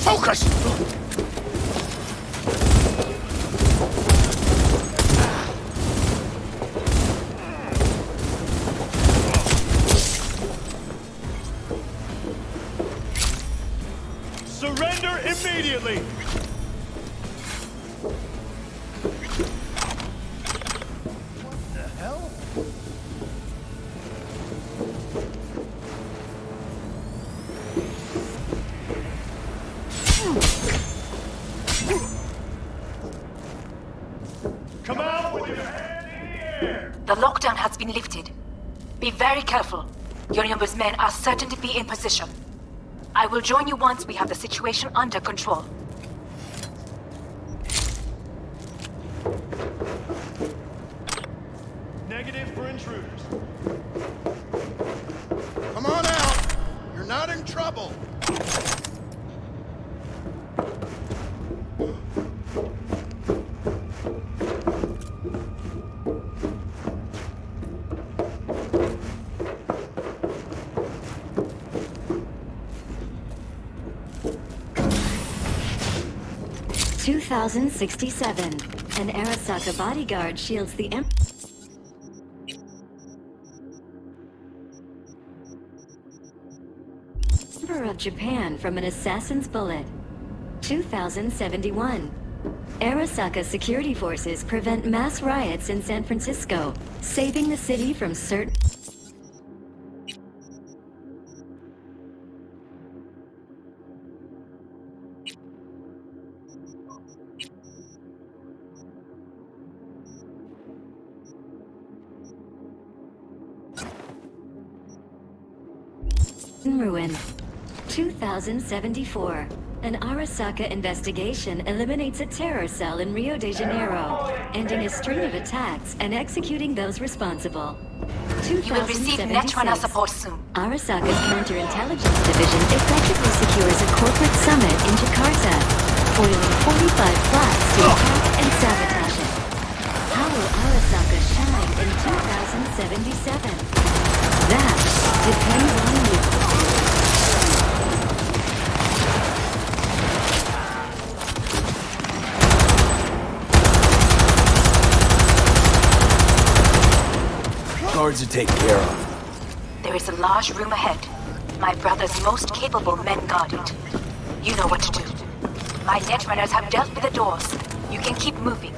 Focus! Surrender immediately! What the hell? Come out with your hand in the air! The lockdown has been lifted. Be very careful. Your numbers men are certain to be in position. I will join you once we have the situation under control. Negative for intruders. Come on out! You're not in trouble! 2067. An Arasaka bodyguard shields the Emperor of Japan from an assassin's bullet. 2071. Arasaka security forces prevent mass riots in San Francisco, saving the city from certain... ruin. 2074. An Arasaka investigation eliminates a terror cell in Rio de Janeiro, ending a string of attacks and executing those responsible. You will receive Netrunner support soon. Arasaka's counterintelligence division effectively secures a corporate summit in Jakarta, foiling 45 plots to attack and sabotage it. How will Arasaka shine in 2077? That depends on you. Guards are taken care of. There is a large room ahead. My brother's most capable men guard it. You know what to do. My netrunners have dealt with the doors. You can keep moving.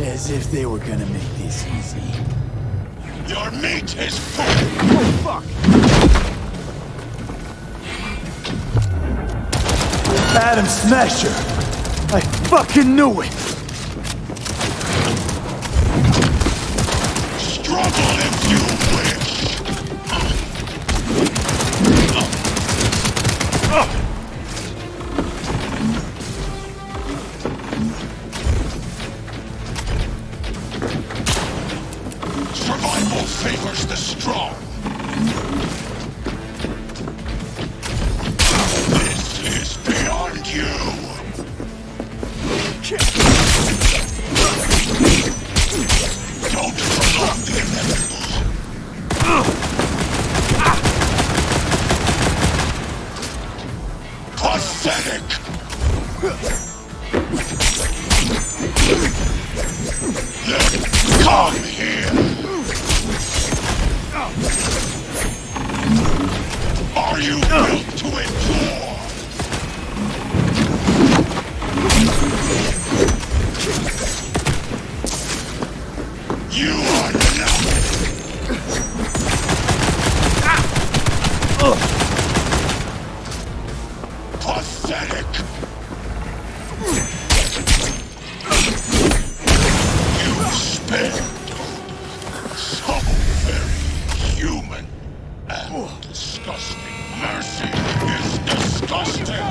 As if they were gonna make this easy. Your meat is full! Oh, fuck! Adam Smasher! I fucking knew it! Struggle if you wish! Survival favors the strong. This is beyond you. Don't prolong the inevitable. Pathetic. Come here. Are you built to endure? You are pathetic. You spend so very human and disgusting. Mercy is disgusting.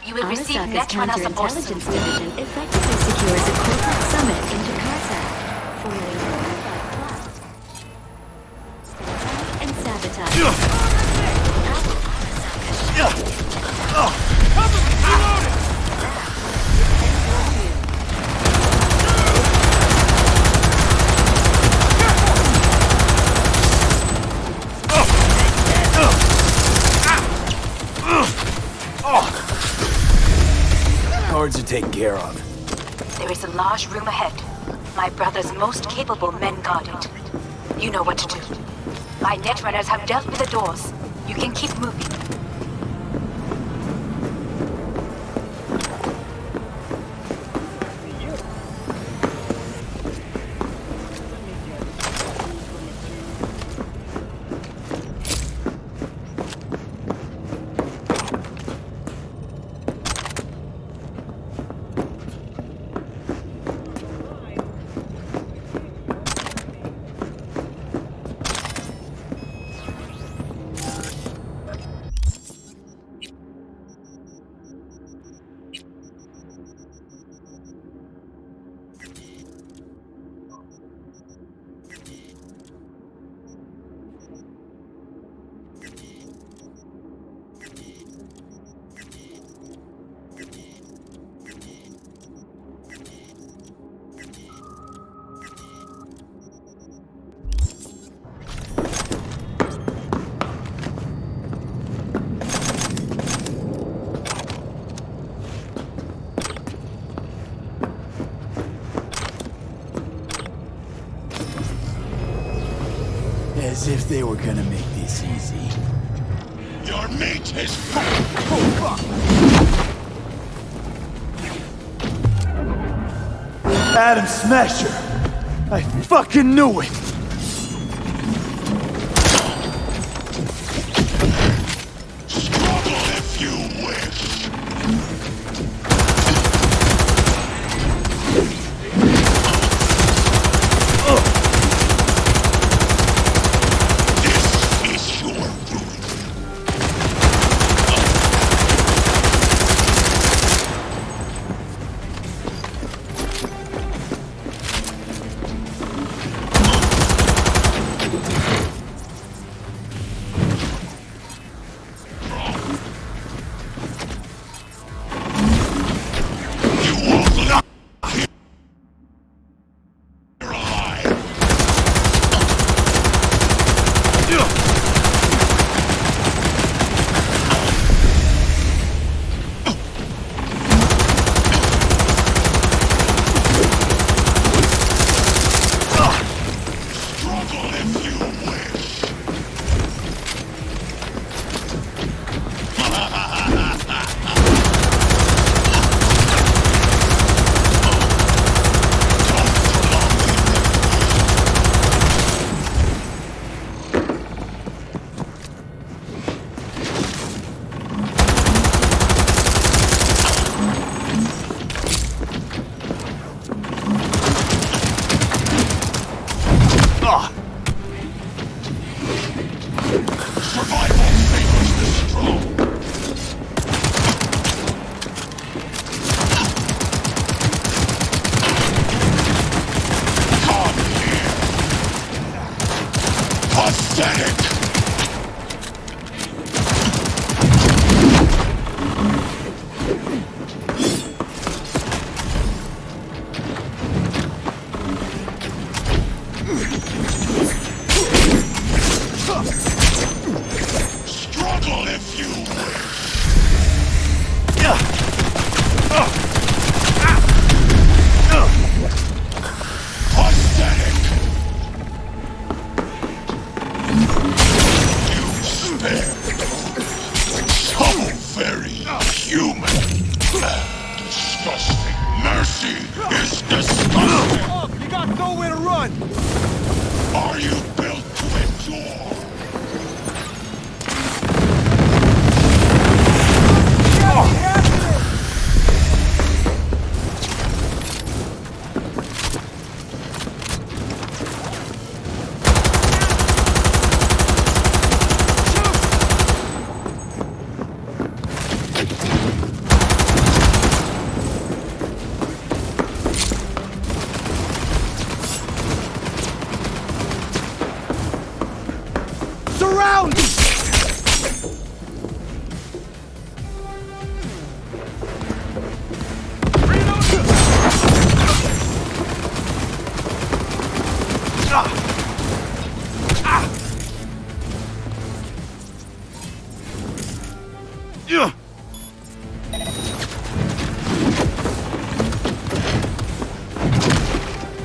You will receive Arasaka's Netrunner support soon. counterintelligence division effectively secures a corporate summit in Jakarta, foiling 45 plots and sabotage. Guards are taken care of. There is a large room ahead. My brother's most capable men guard it. You know what to do. My netrunners have dealt with the doors. You can keep moving. As if they were gonna make this easy. Your meat is full. Oh, fuck! Adam Smasher! I fucking knew it! Struggle if you wish.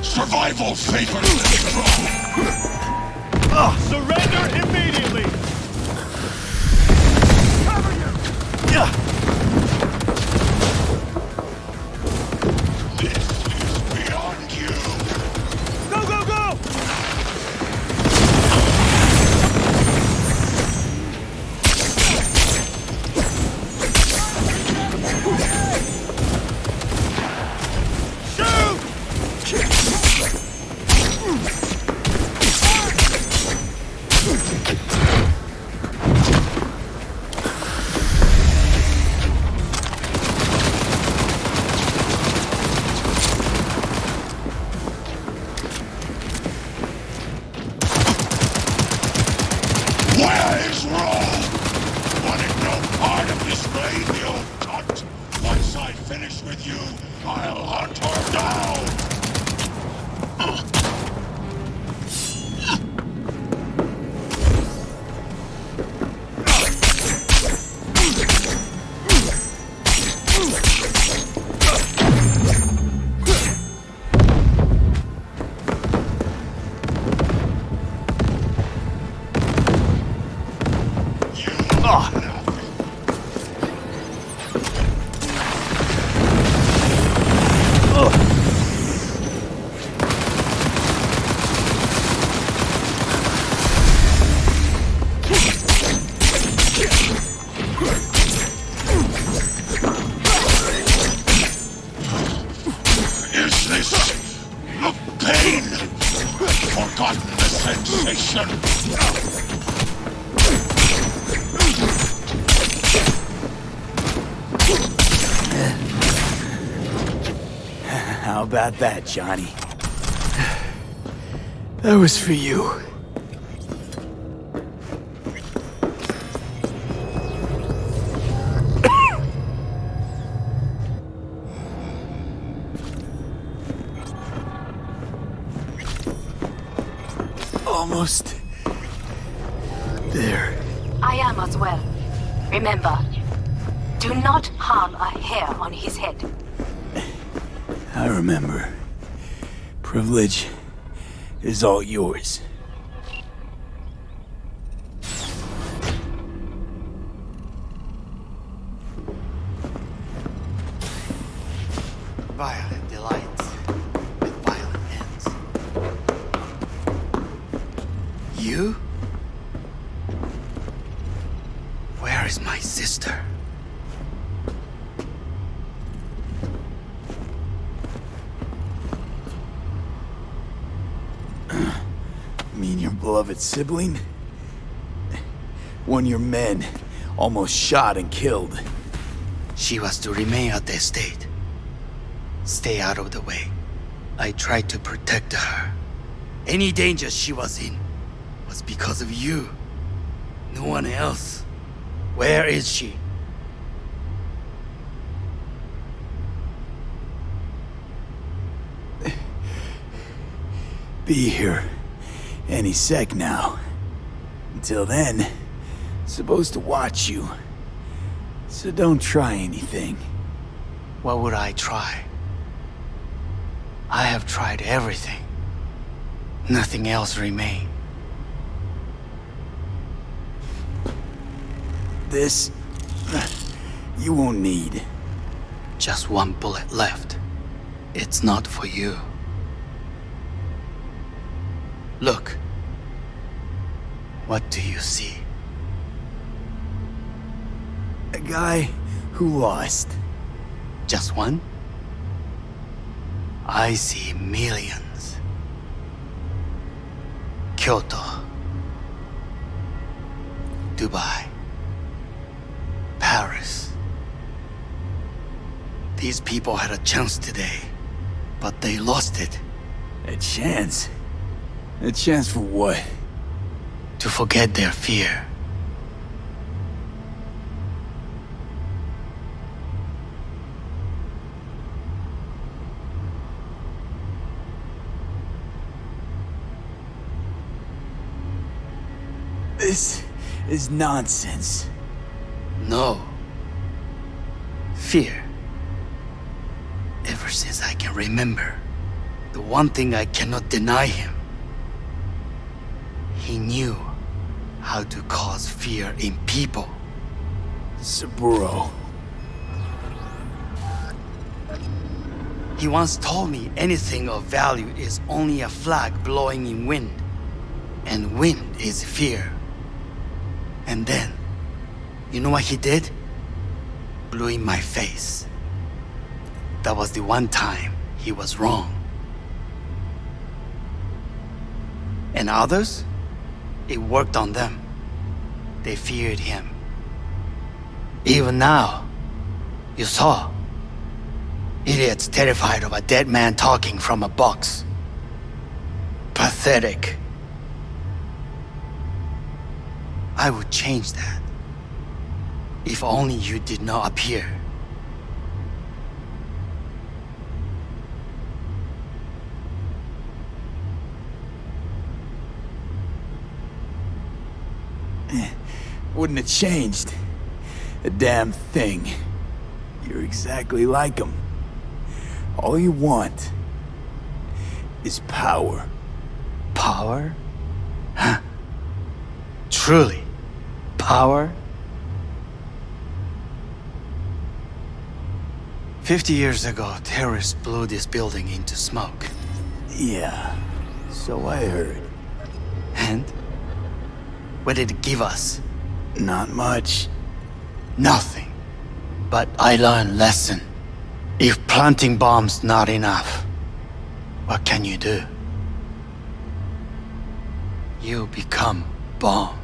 Survival favors the strong. Surrender immediately. Cover you. This is beyond you. Go, go, go! Where is Rome? Wanted no part of this raid, the old cunt. Once I finish with you, I'll hunt her down. Is this the pain? Forgotten the sensation? How about that, Johnny? That was for you. Almost there. I am as well. Remember, do not harm a hair on his head. I remember. Privilege is all yours. Violent delights with violent ends. You? Where is my sister? Mean your beloved sibling? One of your men almost shot and killed. She was to remain at the estate. Stay out of the way. I tried to protect her. Any danger she was in was because of you. No one else. Where is she? Be here any sec now. Until then, supposed to watch you. So don't try anything. What would I try? I have tried everything. Nothing else remains. This... you won't need. Just one bullet left. It's not for you. Look. What do you see? A guy who lost. Just one? I see millions. Kyoto. Dubai. Paris. These people had a chance today, but they lost it. A chance? A chance for what? To forget their fear. This is nonsense. No. Fear. Ever since I can remember, the one thing I cannot deny him. He knew how to cause fear in people. Saburo. He once told me anything of value is only a flag blowing in wind. And wind is fear. And then, you know what he did? Blew in my face. That was the one time he was wrong. And others? It worked on them. They feared him. Even now, you saw. Idiots terrified of a dead man talking from a box. Pathetic. I would change that. If only you did not appear. Wouldn't have changed a damn thing. You're exactly like him. All you want is power. Power? Huh? Truly? Power? 50 years ago, terrorists blew this building into smoke. Yeah, so I heard. And? What did it give us? Not much. Nothing. But I learned lesson. If planting bombs not enough, what can you do? You become bomb.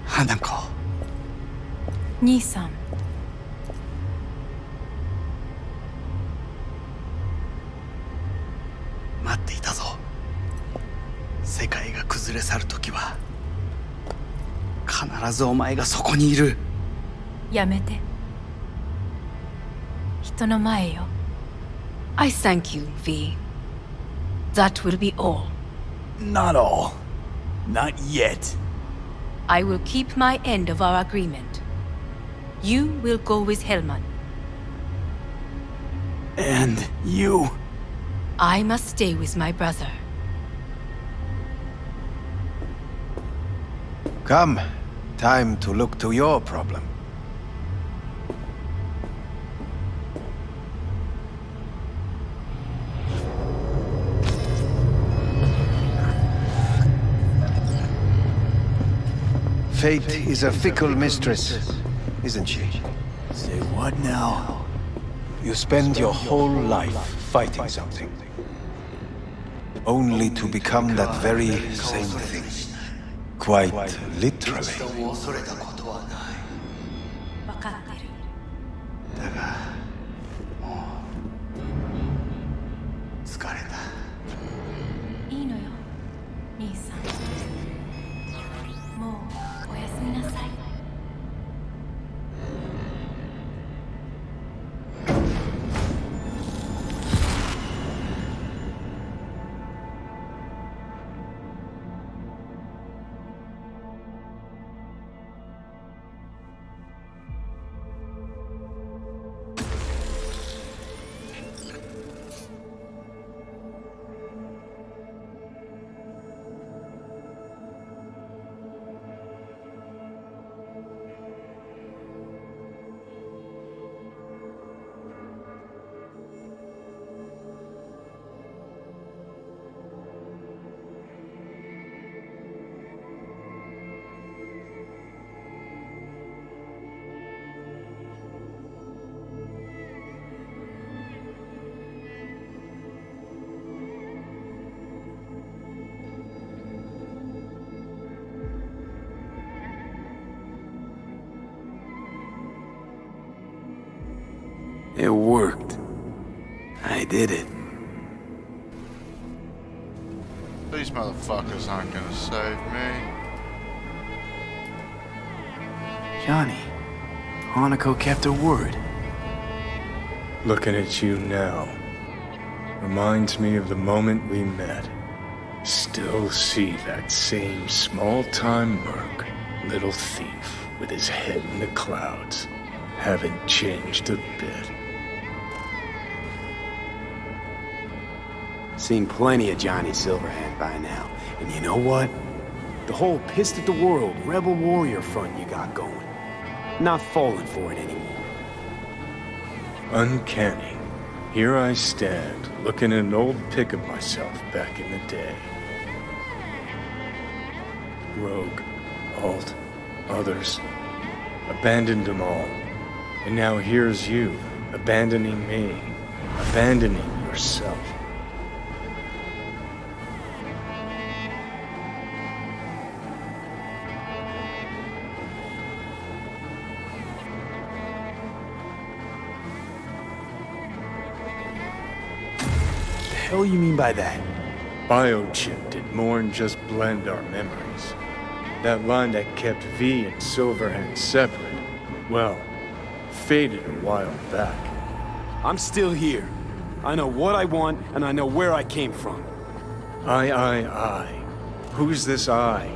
Hanako. 兄さん。待っていたぞ。世界が崩れ去るときは必ずお前がそこにいる。やめて。人の前よ。I thank you, V. That will be all. Not all. Not yet. I will keep my end of our agreement. You will go with Hellman. And you? I must stay with my brother. Come. Time to look to your problem. Fate is a fickle mistress, isn't she? Say what now? You spend your whole life fighting something, only to become that very same thing. Quite literally. 分かってる。だが、もう疲れた。いいのよ、兄さん。もうおやすみなさい。It worked. I did it. These motherfuckers aren't gonna save me. Johnny, Hanako kept her word. Looking at you now reminds me of the moment we met. Still see that same small-time merc, little thief with his head in the clouds. Haven't changed a bit. Seen plenty of Johnny Silverhand by now. And you know what? The whole pissed at the world rebel warrior front you got going. Not falling for it anymore. Uncanny. Here I stand, looking at an old pic of myself back in the day. Rogue, Alt, others. Abandoned them all. And now here's you, abandoning me. Abandoning yourself. The hell you mean by that? Biochip did more than just blend our memories. That line that kept V and Silverhand separate, well, faded a while back. I'm still here. I know what I want, and I know where I came from. I. Who's this I?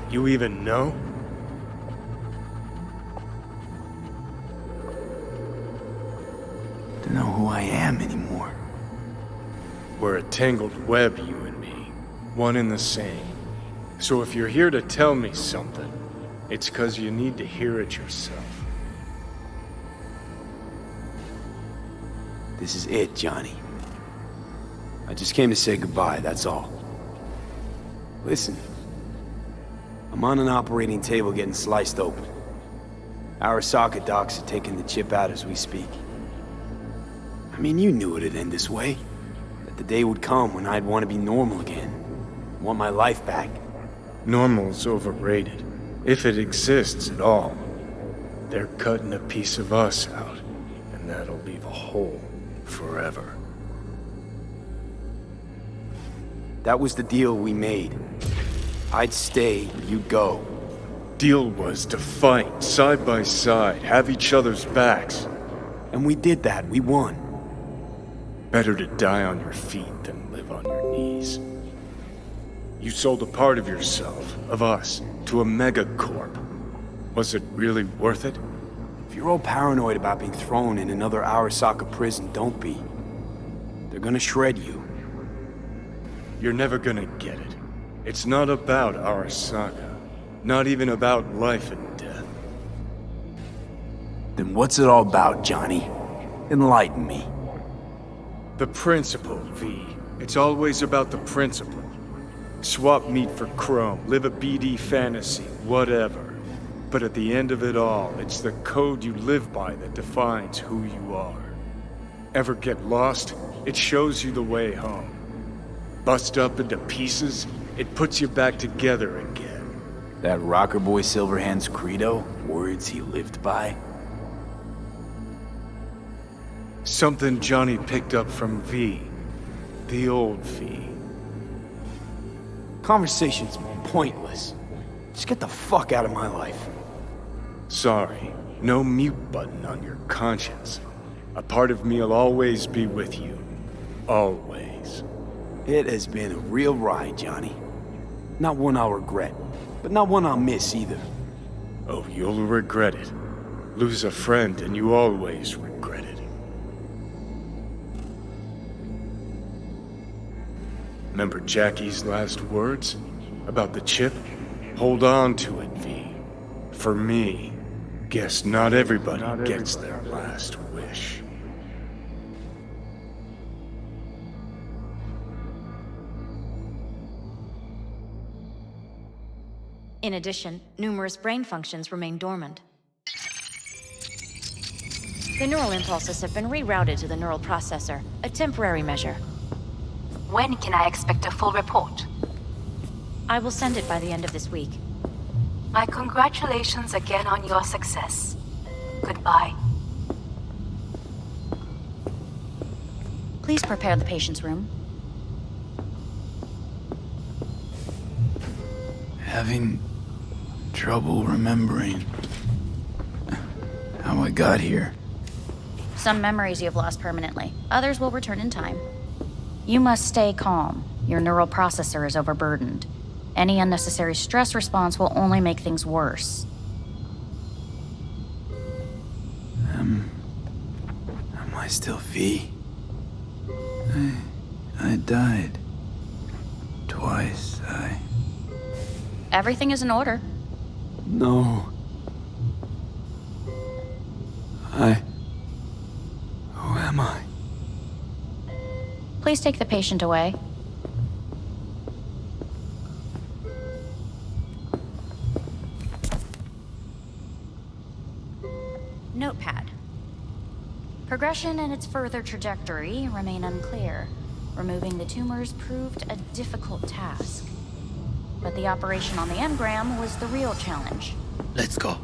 You even know? Don't know who I am anymore. We're a tangled web, you and me. One and the same. So if you're here to tell me something, it's 'cause you need to hear it yourself. This is it, Johnny. I just came to say goodbye, that's all. Listen, I'm on an operating table getting sliced open. Arasaka docs are taking the chip out as we speak. I mean, you knew it'd end this way. That the day would come when I'd want to be normal again. Want my life back. Normal's overrated, if it exists at all. They're cutting a piece of us out, and that'll leave a hole forever. That was the deal we made. I'd stay, you'd go. Deal was to fight, side by side, have each other's backs. And we did that, we won. Better to die on your feet than live on your knees. You sold a part of yourself, of us, to a megacorp. Was it really worth it? If you're all paranoid about being thrown in another Arasaka prison, don't be. They're gonna shred you. You're never gonna get it. It's not about Arasaka. Not even about life and death. Then what's it all about, Johnny? Enlighten me. The principle, V. It's always about the principle. Swap meat for chrome, live a BD fantasy, whatever. But at the end of it all, it's the code you live by that defines who you are. Ever get lost? It shows you the way home. Bust up into pieces, it puts you back together again. That rocker boy Silverhand's credo? Words he lived by? Something Johnny picked up from V. The old V. Conversation's pointless. Just get the fuck out of my life. Sorry, no mute button on your conscience. A part of me'll always be with you. Always. It has been a real ride, Johnny. Not one I'll regret, but not one I'll miss either. Oh, you'll regret it. Lose a friend and you always regret it. Remember Jackie's last words? About the chip? Hold on to it, V. For me, guess not everybody gets their last wish. In addition, numerous brain functions remain dormant. The neural impulses have been rerouted to the neural processor, a temporary measure. When can I expect a full report? I will send it by the end of this week. My congratulations again on your success. Goodbye. Please prepare the patient's room. Having trouble remembering how I got here. Some memories you have lost permanently. Others will return in time. You must stay calm. Your neural processor is overburdened. Any unnecessary stress response will only make things worse. Am I still V? I died. Twice, Everything is in order. No. Who am I? Please take the patient away. Notepad. Progression and its further trajectory remain unclear. Removing the tumors proved a difficult task. But the operation on the engram was the real challenge. Let's go.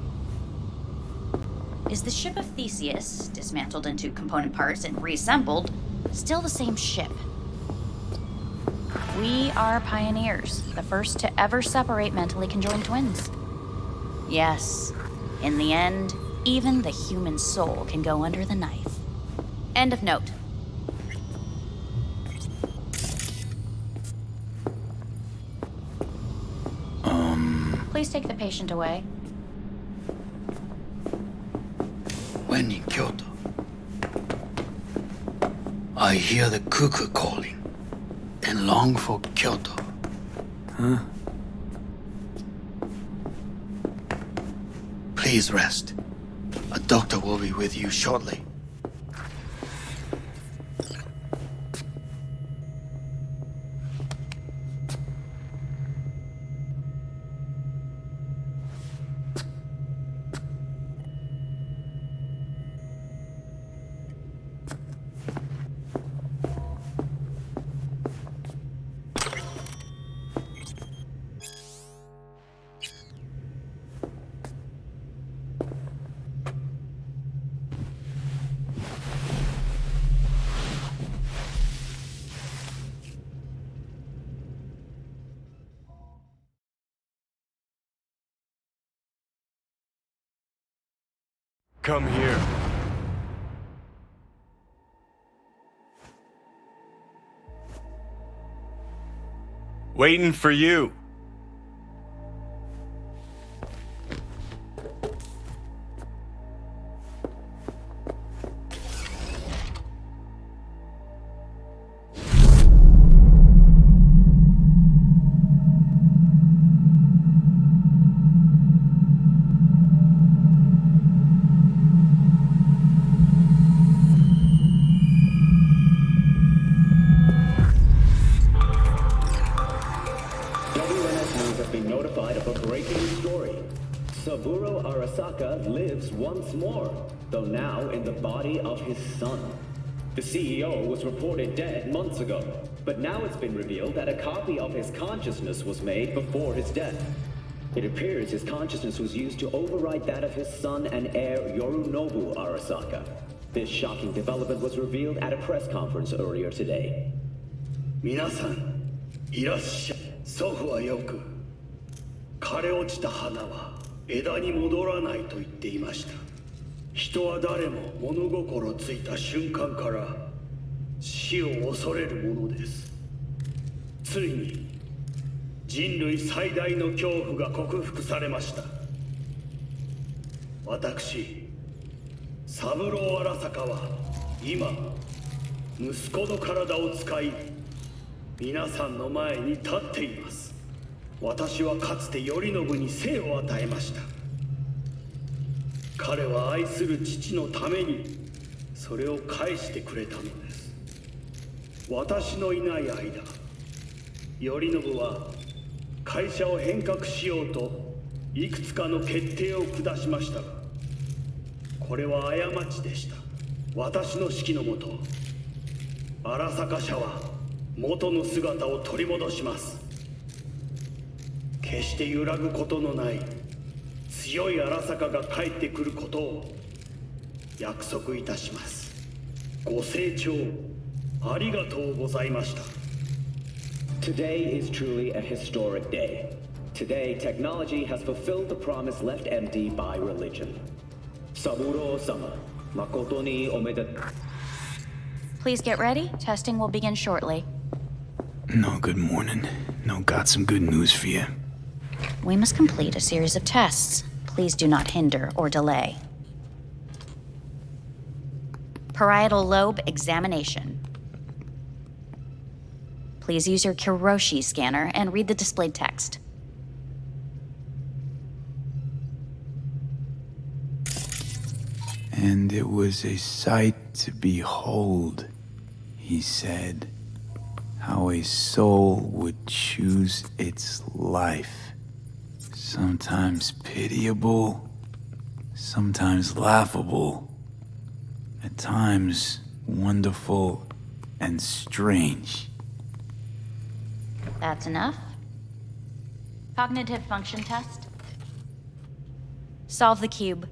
Is the ship of Theseus, dismantled into component parts and reassembled, still the same ship? We are pioneers, the first to ever separate mentally conjoined twins. Yes, in the end, even the human soul can go under the knife. End of note. Please take the patient away. When in Kyoto, I hear the cuckoo calling and long for Kyoto. Huh? Please rest. A doctor will be with you shortly. Come here. Waiting for you. Saburo Arasaka lives once more, though now in the body of his son. The CEO was reported dead months ago, but now it's been revealed that a copy of his consciousness was made before his death. It appears his consciousness was used to override that of his son and heir Yorinobu Arasaka. This shocking development was revealed at a press conference earlier today. 皆さん、いらっしゃい。祖父はよく、枯れ落ちた花は枝に戻らないと言っていました。人は誰も物心ついた瞬間から死を恐れるものです。ついに人類最大の恐怖が克服されました。私、三郎荒坂は今息子の体を使い皆さんの前に立っています。私はかつて頼信に生を与えました。彼は愛する父のためにそれを返してくれたのです。私のいない間、頼信は会社を変革しようといくつかの決定を下しましたが、これは過ちでした。私の指揮のもと、荒坂社は元の姿を取り戻します。決して揺らぐことのない強い荒坂が帰ってくることを約束いたします。ご清聴ありがとうございました。 Today is truly a historic day. Today, technology has fulfilled the promise left empty by religion. Saburo-sama, makoto ni omedetou. Please get ready. Testing will begin shortly. No, good morning. No, got some good news for you. We must complete a series of tests. Please do not hinder or delay. Parietal lobe examination. Please use your Kiroshi scanner and read the displayed text. And it was a sight to behold, he said, how a soul would choose its life. Sometimes pitiable, sometimes laughable, at times wonderful and strange. That's enough. Cognitive function test. Solve the cube.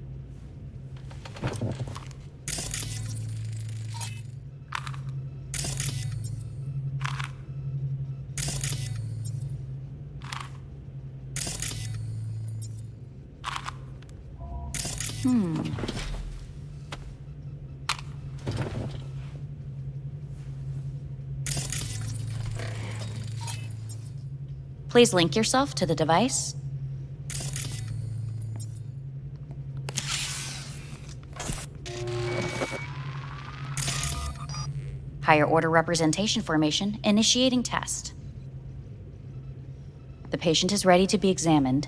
Please link yourself to the device. Higher order representation formation, initiating test. The patient is ready to be examined.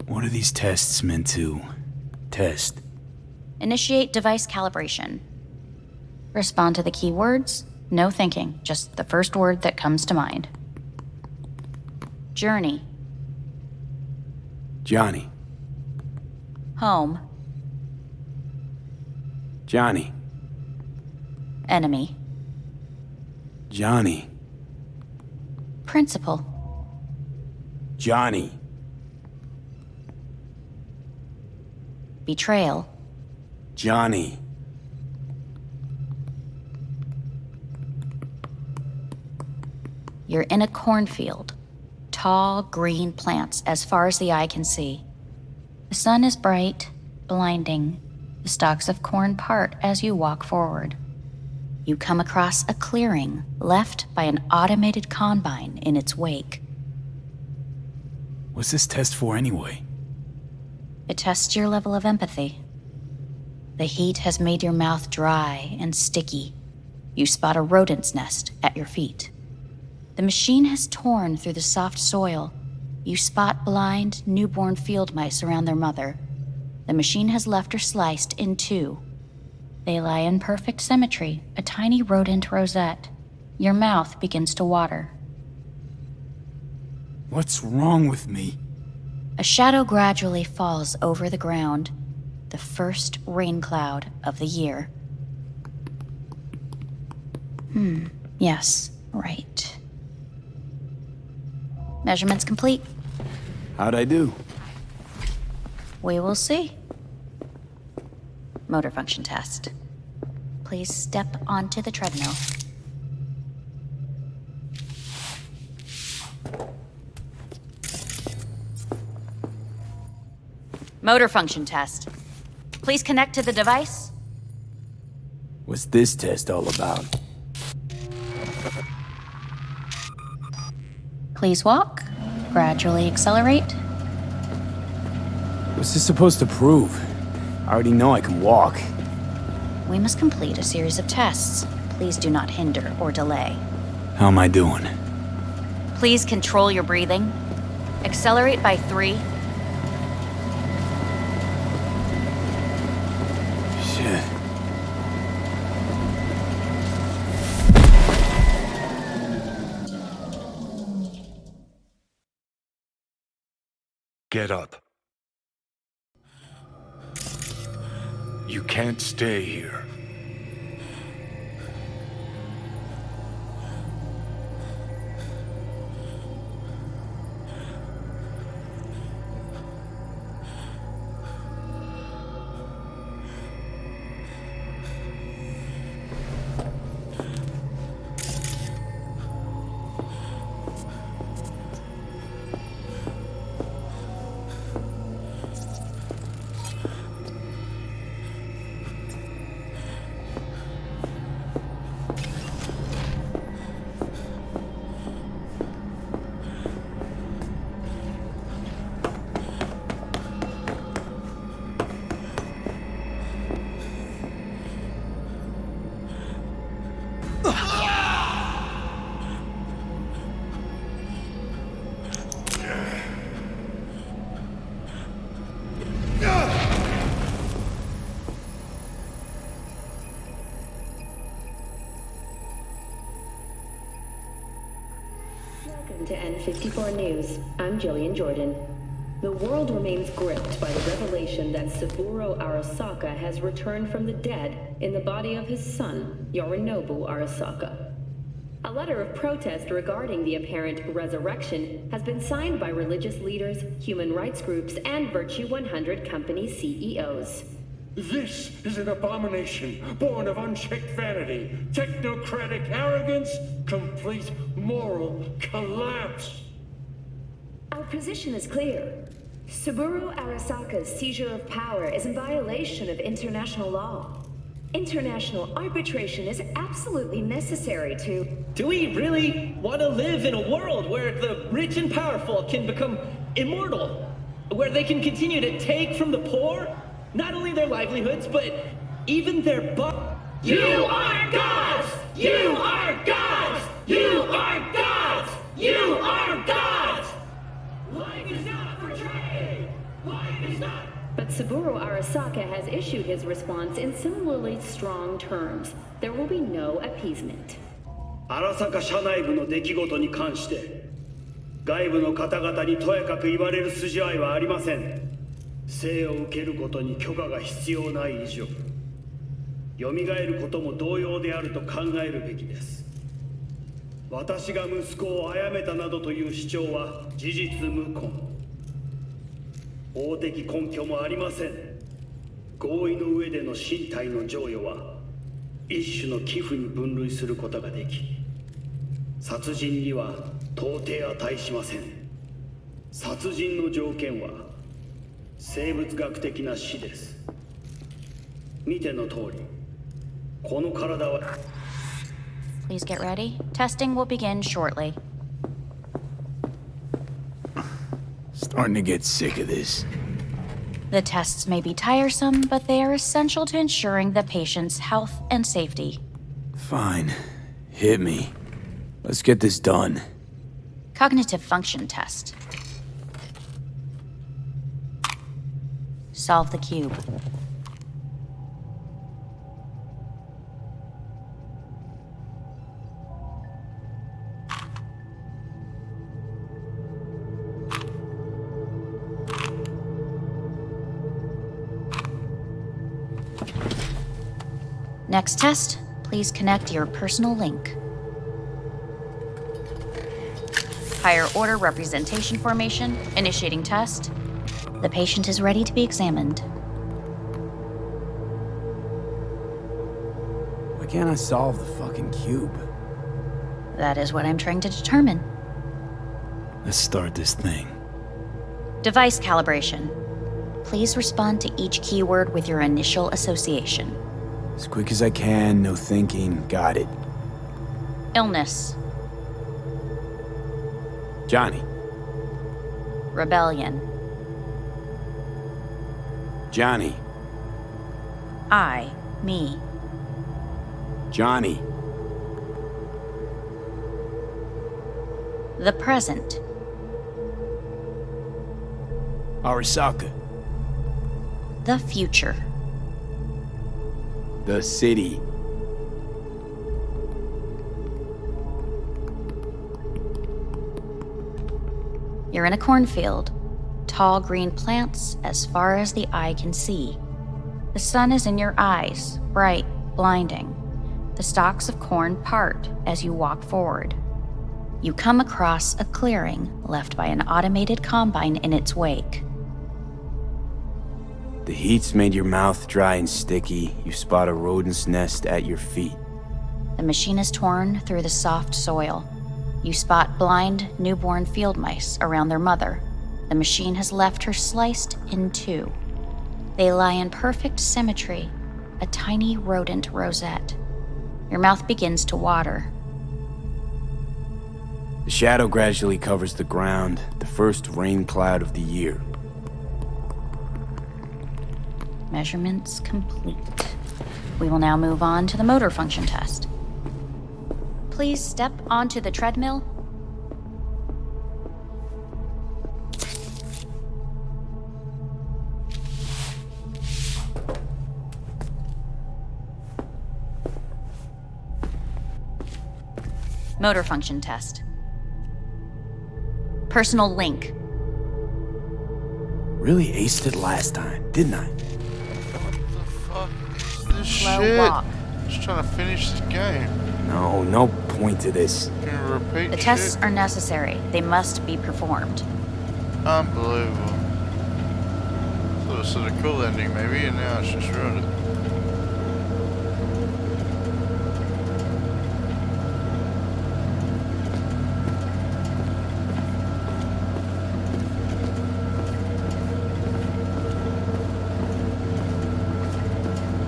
What are these tests meant to test? Initiate device calibration. Respond to the keywords. No thinking, just the first word that comes to mind. Journey. Johnny. Home. Johnny. Enemy. Johnny. Principal. Johnny. Betrayal. Johnny. You're in a cornfield. Tall, green plants as far as the eye can see. The sun is bright, blinding. The stalks of corn part as you walk forward. You come across a clearing left by an automated combine in its wake. What's this test for anyway? It tests your level of empathy. The heat has made your mouth dry and sticky. You spot a rodent's nest at your feet. The machine has torn through the soft soil. You spot blind, newborn field mice around their mother. The machine has left her sliced in two. They lie in perfect symmetry, a tiny rodent rosette. Your mouth begins to water. What's wrong with me? A shadow gradually falls over the ground, the first rain cloud of the year. Yes, right. Measurements complete. How'd I do? We will see. Motor function test. Please step onto the treadmill. Motor function test. Please connect to the device. What's this test all about? Please walk. Gradually accelerate. What's this supposed to prove? I already know I can walk. We must complete a series of tests. Please do not hinder or delay. How am I doing? Please control your breathing. Accelerate by 3. Shit. Get up. You can't stay here. Welcome to N54 News. I'm Jillian Jordan. The world remains gripped by the revelation that Saburo Arasaka has returned from the dead in the body of his son, Yorinobu Arasaka. A letter of protest regarding the apparent resurrection has been signed by religious leaders, human rights groups, and Virtue 100 company CEOs. This is an abomination born of unchecked vanity, technocratic arrogance, complete moral collapse. Our position is clear. Saburo Arasaka's seizure of power is in violation of international law. International arbitration is absolutely necessary to... Do we really want to live in a world where the rich and powerful can become immortal? Where they can continue to take from the poor? Not only their livelihoods, but even their You are gods! You are gods! You are gods! You are gods! Life is not for trade! Life is not... But Saburo Arasaka has issued his response in similarly strong terms. There will be no appeasement. 荒坂社内部の出来事に関して外部の方々にとやかく言われる筋合いはありません。生を受けることに許可が必要ない以上、蘇ることも同様であると考えるべきです。私が息子を殺めたなどという主張は事実無根。法的根拠もありません。合意の上での身体の贈与は一種の寄付に分類することができ、殺人には到底値しません。殺人の条件は生物学的な死です。見ての通り、この体は Please get ready. Testing will begin shortly. Starting to get sick of this. The tests may be tiresome, but they are essential to ensuring the patient's health and safety. Fine. Hit me. Let's get this done. Cognitive function test. Solve the cube. Next test, please connect your personal link. Higher order representation formation, initiating test. The patient is ready to be examined. Why can't I solve the fucking cube? That is what I'm trying to determine. Let's start this thing. Device calibration. Please respond to each keyword with your initial association. As quick as I can, no thinking. Got it. Illness. Johnny. Rebellion. Johnny. I. Me. Johnny. The present. Arasaka. The future. The city. You're in a cornfield. Tall green plants as far as the eye can see. The sun is in your eyes, bright, blinding. The stalks of corn part as you walk forward. You come across a clearing left by an automated combine in its wake. The heat's made your mouth dry and sticky. You spot a rodent's nest at your feet. The machine is torn through the soft soil. You spot blind, newborn field mice around their mother. The machine has left her sliced in two. They lie in perfect symmetry, a tiny rodent rosette. Your mouth begins to water. The shadow gradually covers the ground, the first rain cloud of the year. Measurements complete. We will now move on to the motor function test. Please step onto the treadmill. Motor function test. Personal link. Really aced it last time, didn't I? This Slow shit. walk. Just trying to finish this game. No point to this. Gonna repeat The shit. tests are necessary. They must be performed. Unbelievable. Thought it was sort of cool ending maybe, and now it's just ruined it.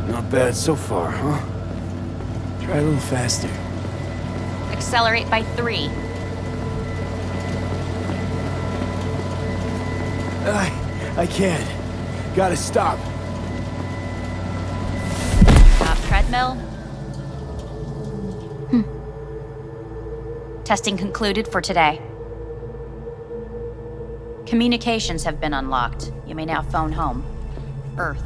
Not bad so far, huh? Try a little faster. Accelerate by 3. I can't. Gotta stop. Stop treadmill. Testing concluded for today. Communications have been unlocked. You may now phone home. Earth.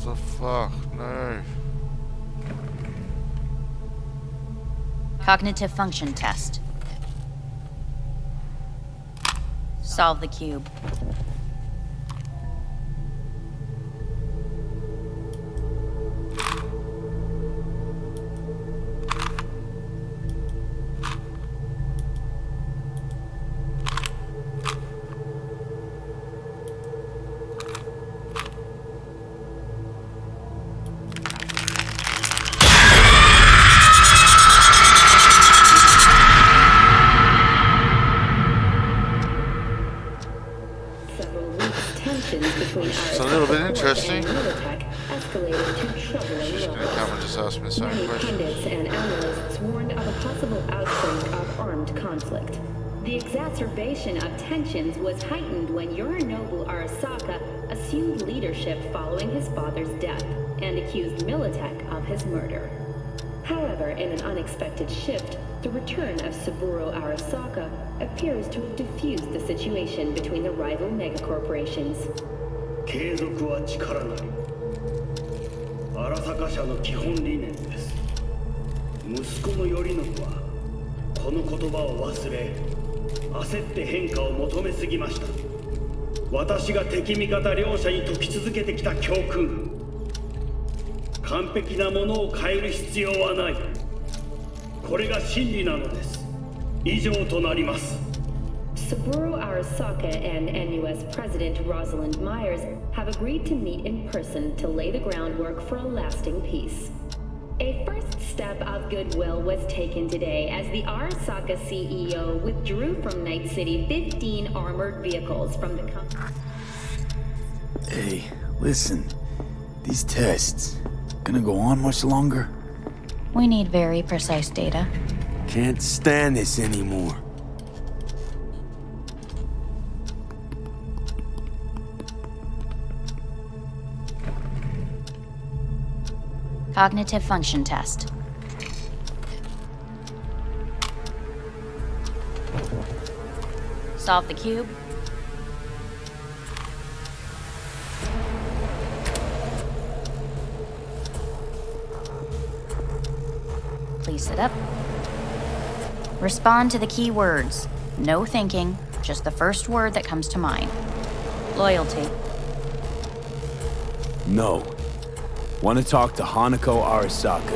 the fuck? No. Cognitive function test. Solve the cube. It's a little bit interesting. Escalated to troubling She's gonna come and just ask me the same Many question. pundits and analysts warned of a possible outbreak of armed conflict. The exacerbation of tensions was heightened when Yorinobu Arasaka assumed leadership following his father's death and accused Militech of his murder. However, in an unexpected shift, the return of Saburo Arasaka appears to have diffused the situation between the rival megacorporations. 継続は力なり。荒坂社の基本理念です。息子の頼信はこの言葉を忘れ、焦って変化を求めすぎました。私が敵味方両者に説き続けてきた教訓。完璧なものを変える必要はない。これが真理なのです。以上となります。Saburo Arasaka and NUS President Rosalind Myers have agreed to meet in person to lay the groundwork for a lasting peace. A first step of goodwill was taken today as the Arasaka CEO withdrew from Night City 15 armored vehicles from the company. Hey, listen. These tests, gonna go on much longer? We need very precise data. Can't stand this anymore. Cognitive function test. Solve the cube. Please sit up. Respond to the key words. No thinking, just the first word that comes to mind. Loyalty. No. Want to talk to Hanako Arasaka.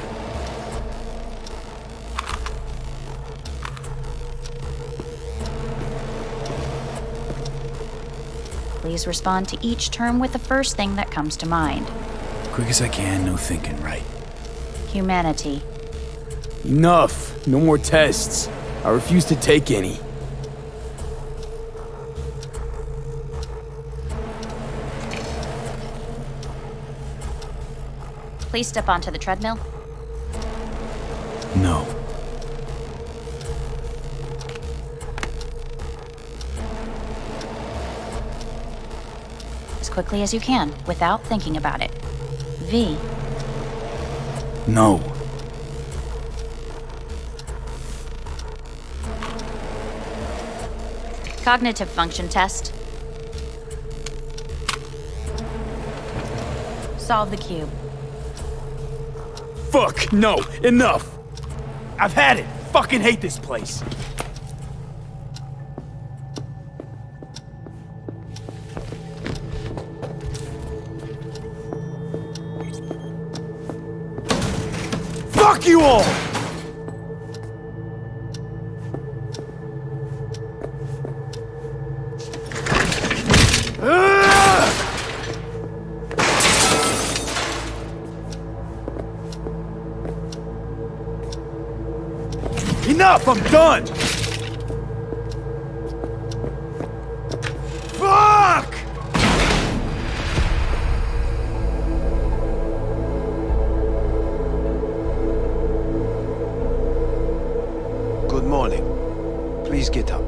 Please respond to each term with the first thing that comes to mind. Quick as I can, no thinking, right? Humanity. Enough! No more tests. I refuse to take any. Please step onto the treadmill. No. As quickly as you can, without thinking about it. V. No. Cognitive function test. Solve the cube. Fuck, no, enough! I've had it! Fucking hate this place! Fuck you all! Enough! I'm done! Fuck! Good morning. Please get up.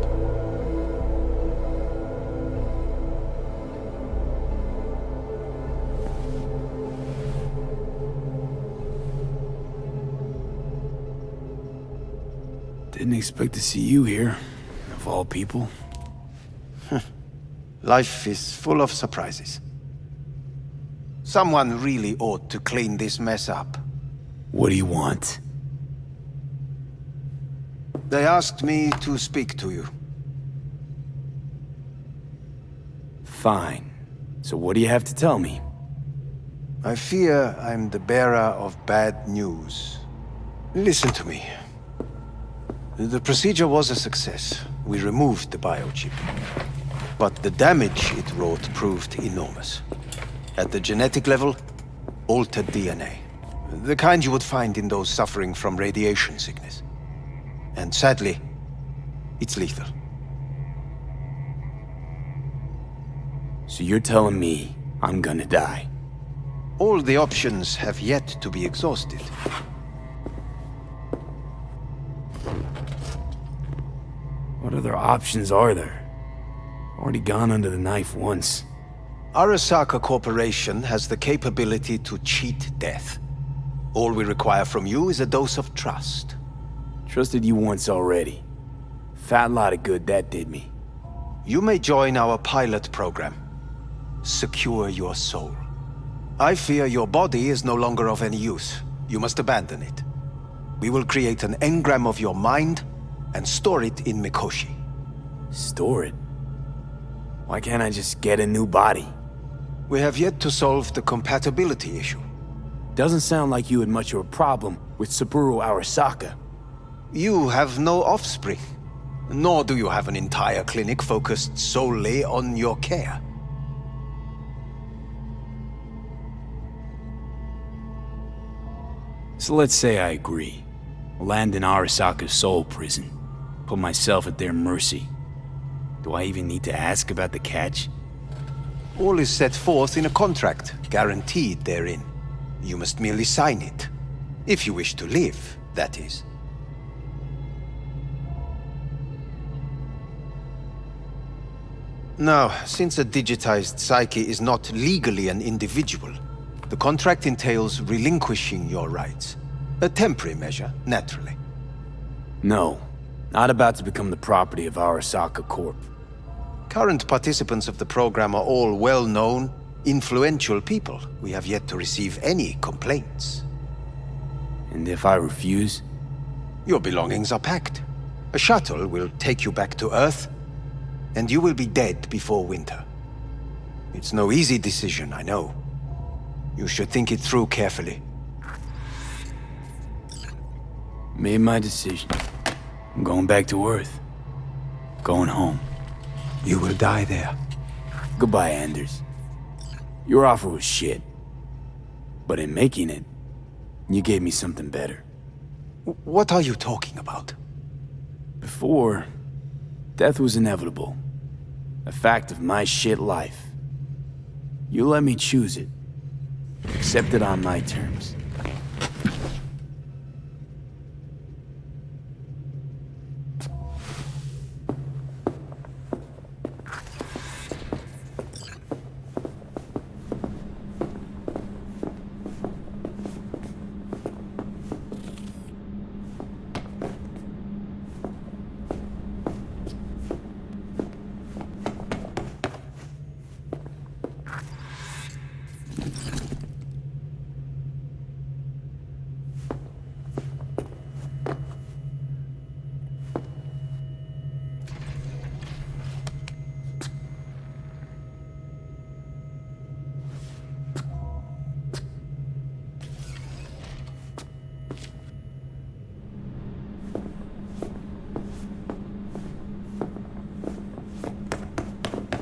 Didn't expect to see you here, of all people. Life is full of surprises. Someone really ought to clean this mess up. What do you want? They asked me to speak to you. Fine. So what do you have to tell me? I fear I'm the bearer of bad news. Listen to me. The procedure was a success. We removed the biochip. But the damage it wrought proved enormous. At the genetic level, altered DNA. The kind you would find in those suffering from radiation sickness. And sadly, it's lethal. So you're telling me I'm gonna die? All the options have yet to be exhausted. What other options are there? Already gone under the knife once. Arasaka Corporation has the capability to cheat death. All we require from you is a dose of trust. Trusted you once already. Fat lot of good that did me. You may join our pilot program. Secure your soul. I fear your body is no longer of any use. You must abandon it. We will create an engram of your mind and store it in Mikoshi. Store it? Why can't I just get a new body? We have yet to solve the compatibility issue. Doesn't sound like you had much of a problem with Saburo Arasaka. You have no offspring. Nor do you have an entire clinic focused solely on your care. So let's say I agree. Land in Arasaka's soul prison. Put myself at their mercy. Do I even need to ask about the catch? All is set forth in a contract, guaranteed therein. You must merely sign it. If you wish to live, that is. Now, since a digitized psyche is not legally an individual, the contract entails relinquishing your rights. A temporary measure, naturally. No. Not about to become the property of Arasaka Corp. Current participants of the program are all well-known, influential people. We have yet to receive any complaints. And if I refuse? Your belongings are packed. A shuttle will take you back to Earth, and you will be dead before winter. It's no easy decision, I know. You should think it through carefully. Made my decision. I'm going back to Earth. Going home. You will die there. Goodbye, Anders. Your offer was shit. But in making it, you gave me something better. What are you talking about? Before, death was inevitable. A fact of my shit life. You let me choose it. Accept it on my terms.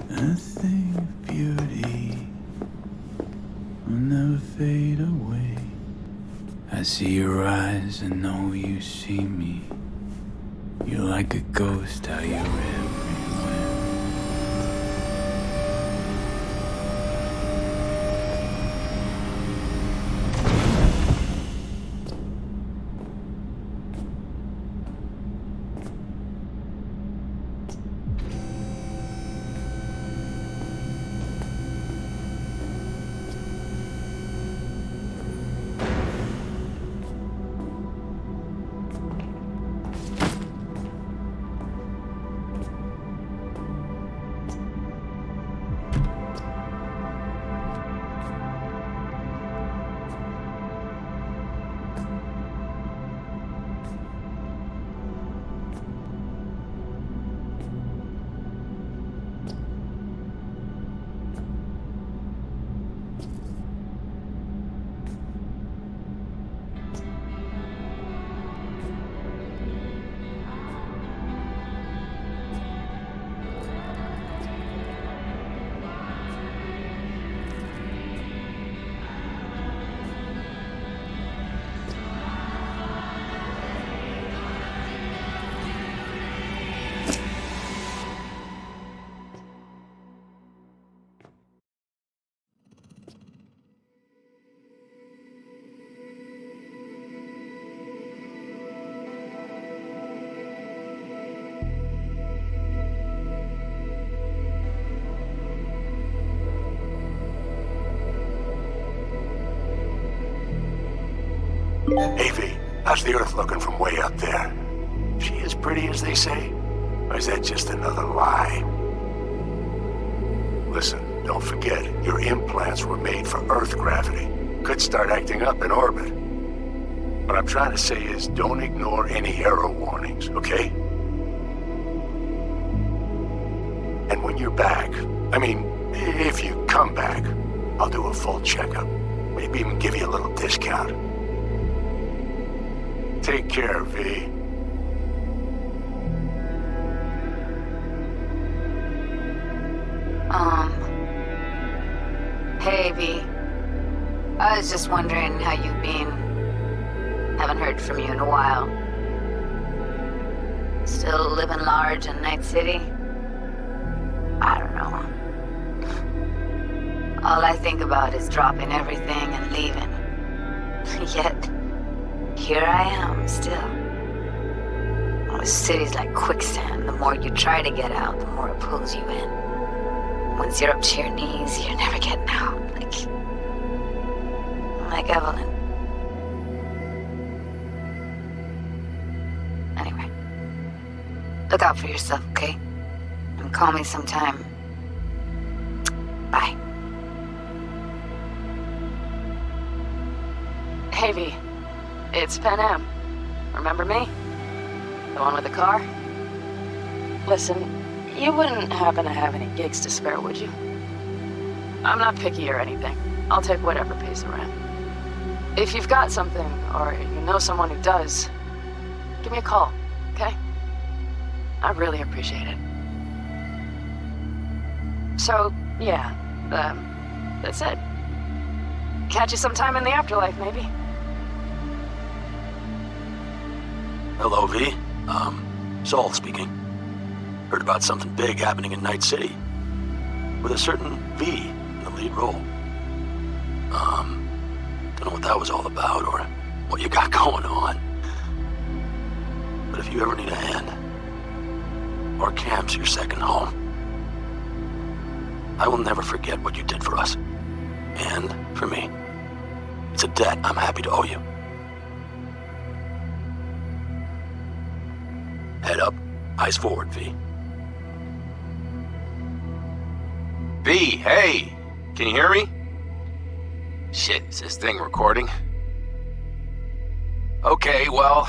Nothing of beauty will never fade away. I see your eyes and know you see me. You're like a ghost, how you're everywhere. Hey, V, how's the Earth looking from way up there? She as pretty as they say? Or is that just another lie? Listen, don't forget, your implants were made for Earth gravity. Could start acting up in orbit. What I'm trying to say is, don't ignore any error warnings, okay? And when you're back, I mean, if you come back, I'll do a full checkup. Maybe even give you a little discount. Take care, V. Hey, V. I was just wondering how you've been. Haven't heard from you in a while. Still living large in Night City? I don't know. All I think about is dropping everything and leaving. Yet, here I am, still. Oh, the city's like quicksand. The more you try to get out, the more it pulls you in. Once you're up to your knees, you're never getting out. Like Evelyn. Anyway. Look out for yourself, okay? And call me sometime. Bye. Hey, V. It's Pan Am. Remember me? The one with the car? Listen, you wouldn't happen to have any gigs to spare, would you? I'm not picky or anything. I'll take whatever pays the rent. If you've got something, or you know someone who does, give me a call, okay? I really appreciate it. So, yeah, that's it. Catch you sometime in the afterlife, maybe. Hello, V. Saul speaking. Heard about something big happening in Night City. With a certain V in the lead role. Don't know what that was all about or what you got going on. But if you ever need a hand, or camp's your second home, I will never forget what you did for us. And for me. It's a debt I'm happy to owe you. Head up, eyes forward, V. V, hey! Can you hear me? Shit, is this thing recording? Okay, well,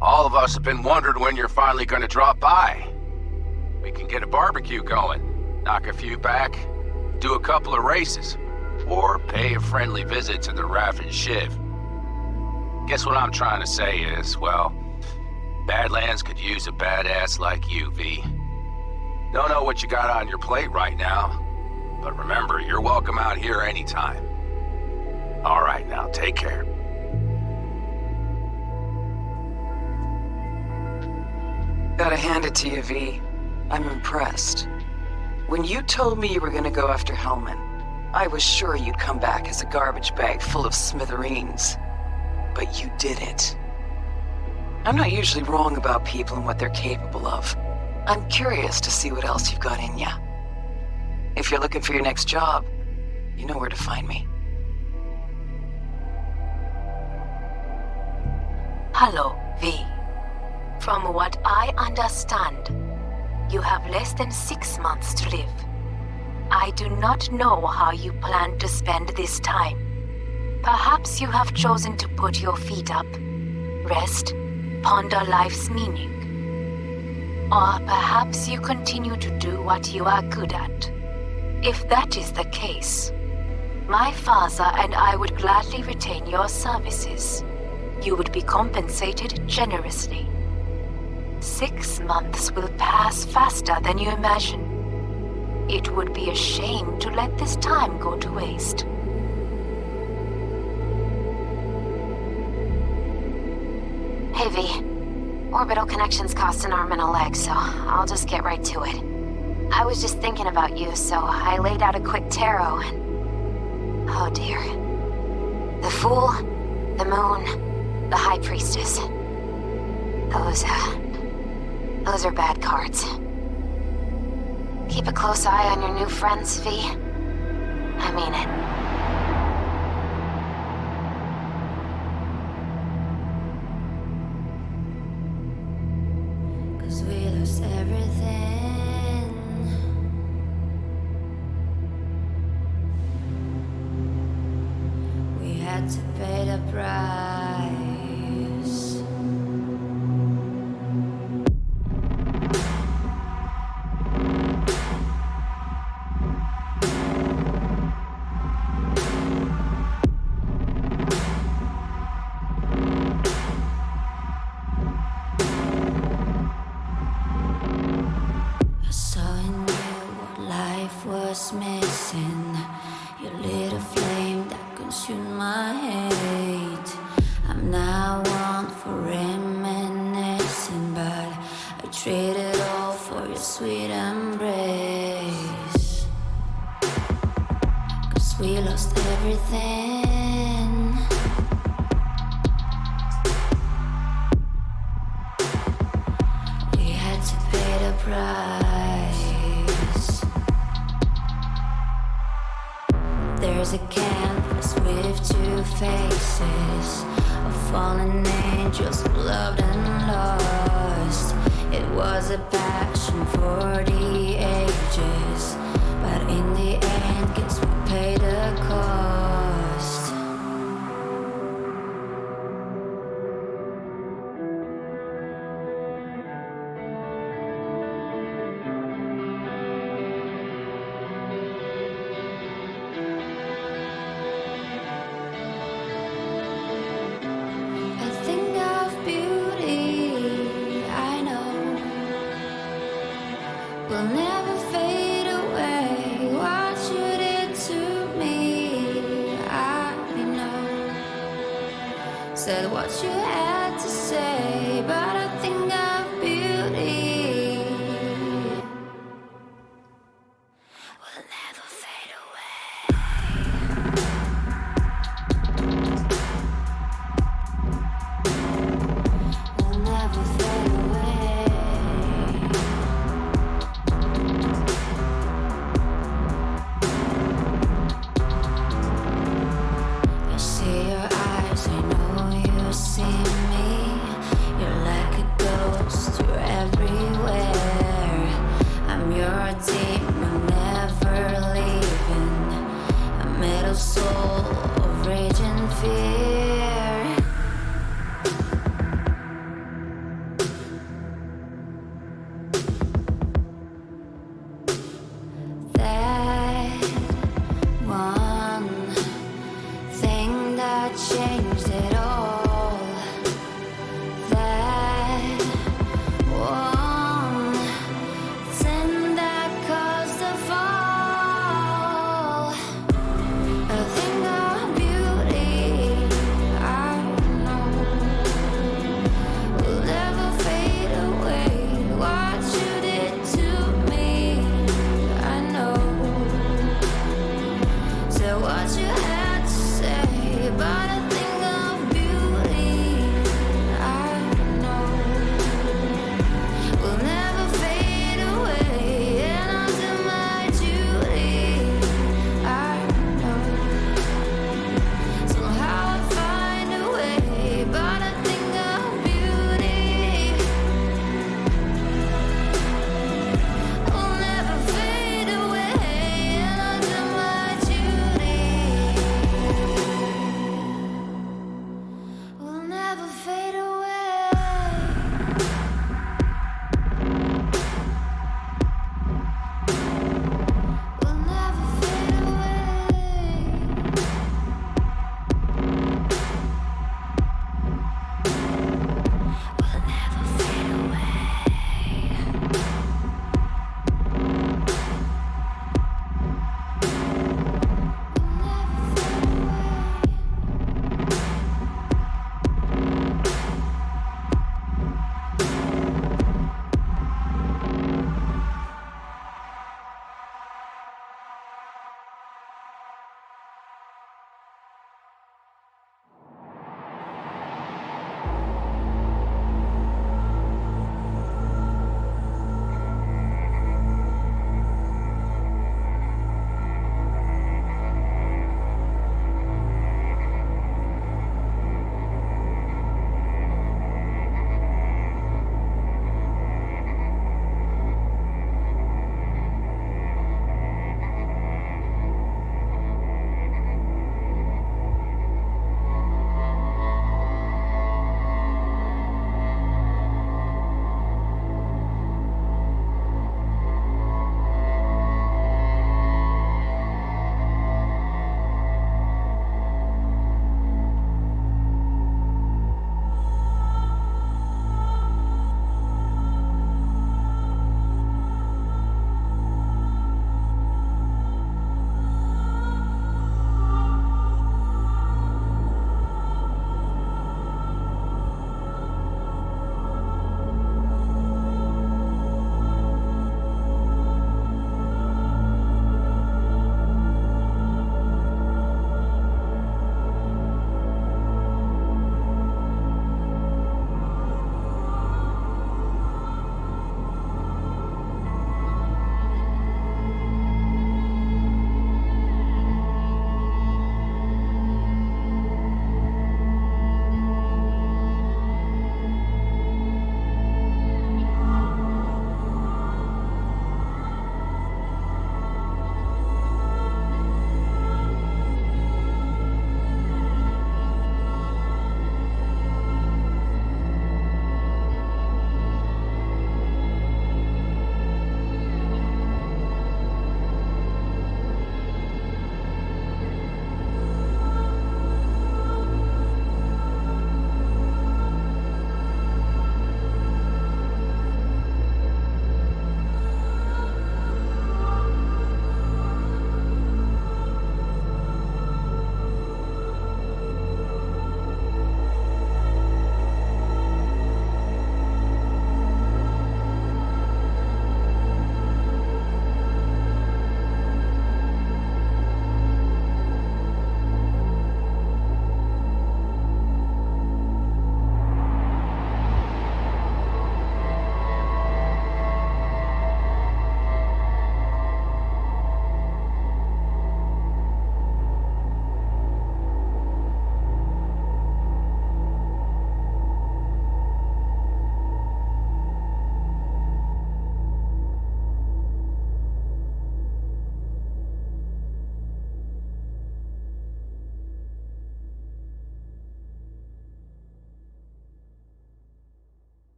all of us have been wondering when you're finally gonna drop by. We can get a barbecue going, knock a few back, do a couple of races, or pay a friendly visit to the Raff and Shiv. Guess what I'm trying to say is, well, Badlands could use a badass like you, V. Don't know what you got on your plate right now, but remember, you're welcome out here anytime. All right, now, take care. Gotta hand it to you, V. I'm impressed. When you told me you were gonna go after Hellman, I was sure you'd come back as a garbage bag full of smithereens. But you did it. I'm not usually wrong about people and what they're capable of. I'm curious to see what else you've got in ya. If you're looking for your next job, you know where to find me. Hello, V. From what I understand, you have less than 6 months to live. I do not know how you plan to spend this time. Perhaps you have chosen to put your feet up, rest, ponder life's meaning. Or perhaps you continue to do what you are good at. If that is the case, my father and I would gladly retain your services. You would be compensated generously. 6 months will pass faster than you imagine. It would be a shame to let this time go to waste. Hey, V. Orbital connections cost an arm and a leg, so I'll just get right to it. I was just thinking about you, so I laid out a quick tarot and... oh dear. The Fool, the Moon, the High Priestess. Those are bad cards. Keep a close eye on your new friends, V. I mean it. price. I saw in you what life was missing. You lit a flame that consumed my hate. I'm now one for reminiscing, but I traded all for your sweet embrace. 'Cause we lost everything. We had to pay the price. There's a canvas with two faces of fallen angels who loved and lost. It was a passion for the ages, but in the end, guess we paid the cost. I think of beauty, I know, will never fade away. What you did to me, I know. Said what you had to say, but I think of beauty will never fade away. Will never fade away. I see your eyes, I know you see me. You're like a ghost, you're everywhere. I'm your demon, never leaving. A metal soul of rage and fear. That one thing that changed it all. That one thing that caused the fall. I think of beauty,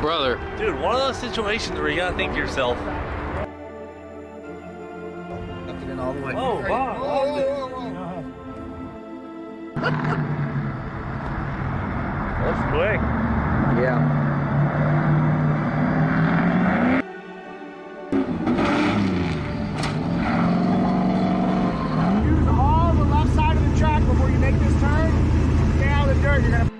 Brother. Dude, one of those situations where you gotta think to yourself. All the way. Oh, wow. That's quick. Yeah. Use all the left side of the track before you make this turn. Stay out of the dirt. You're gonna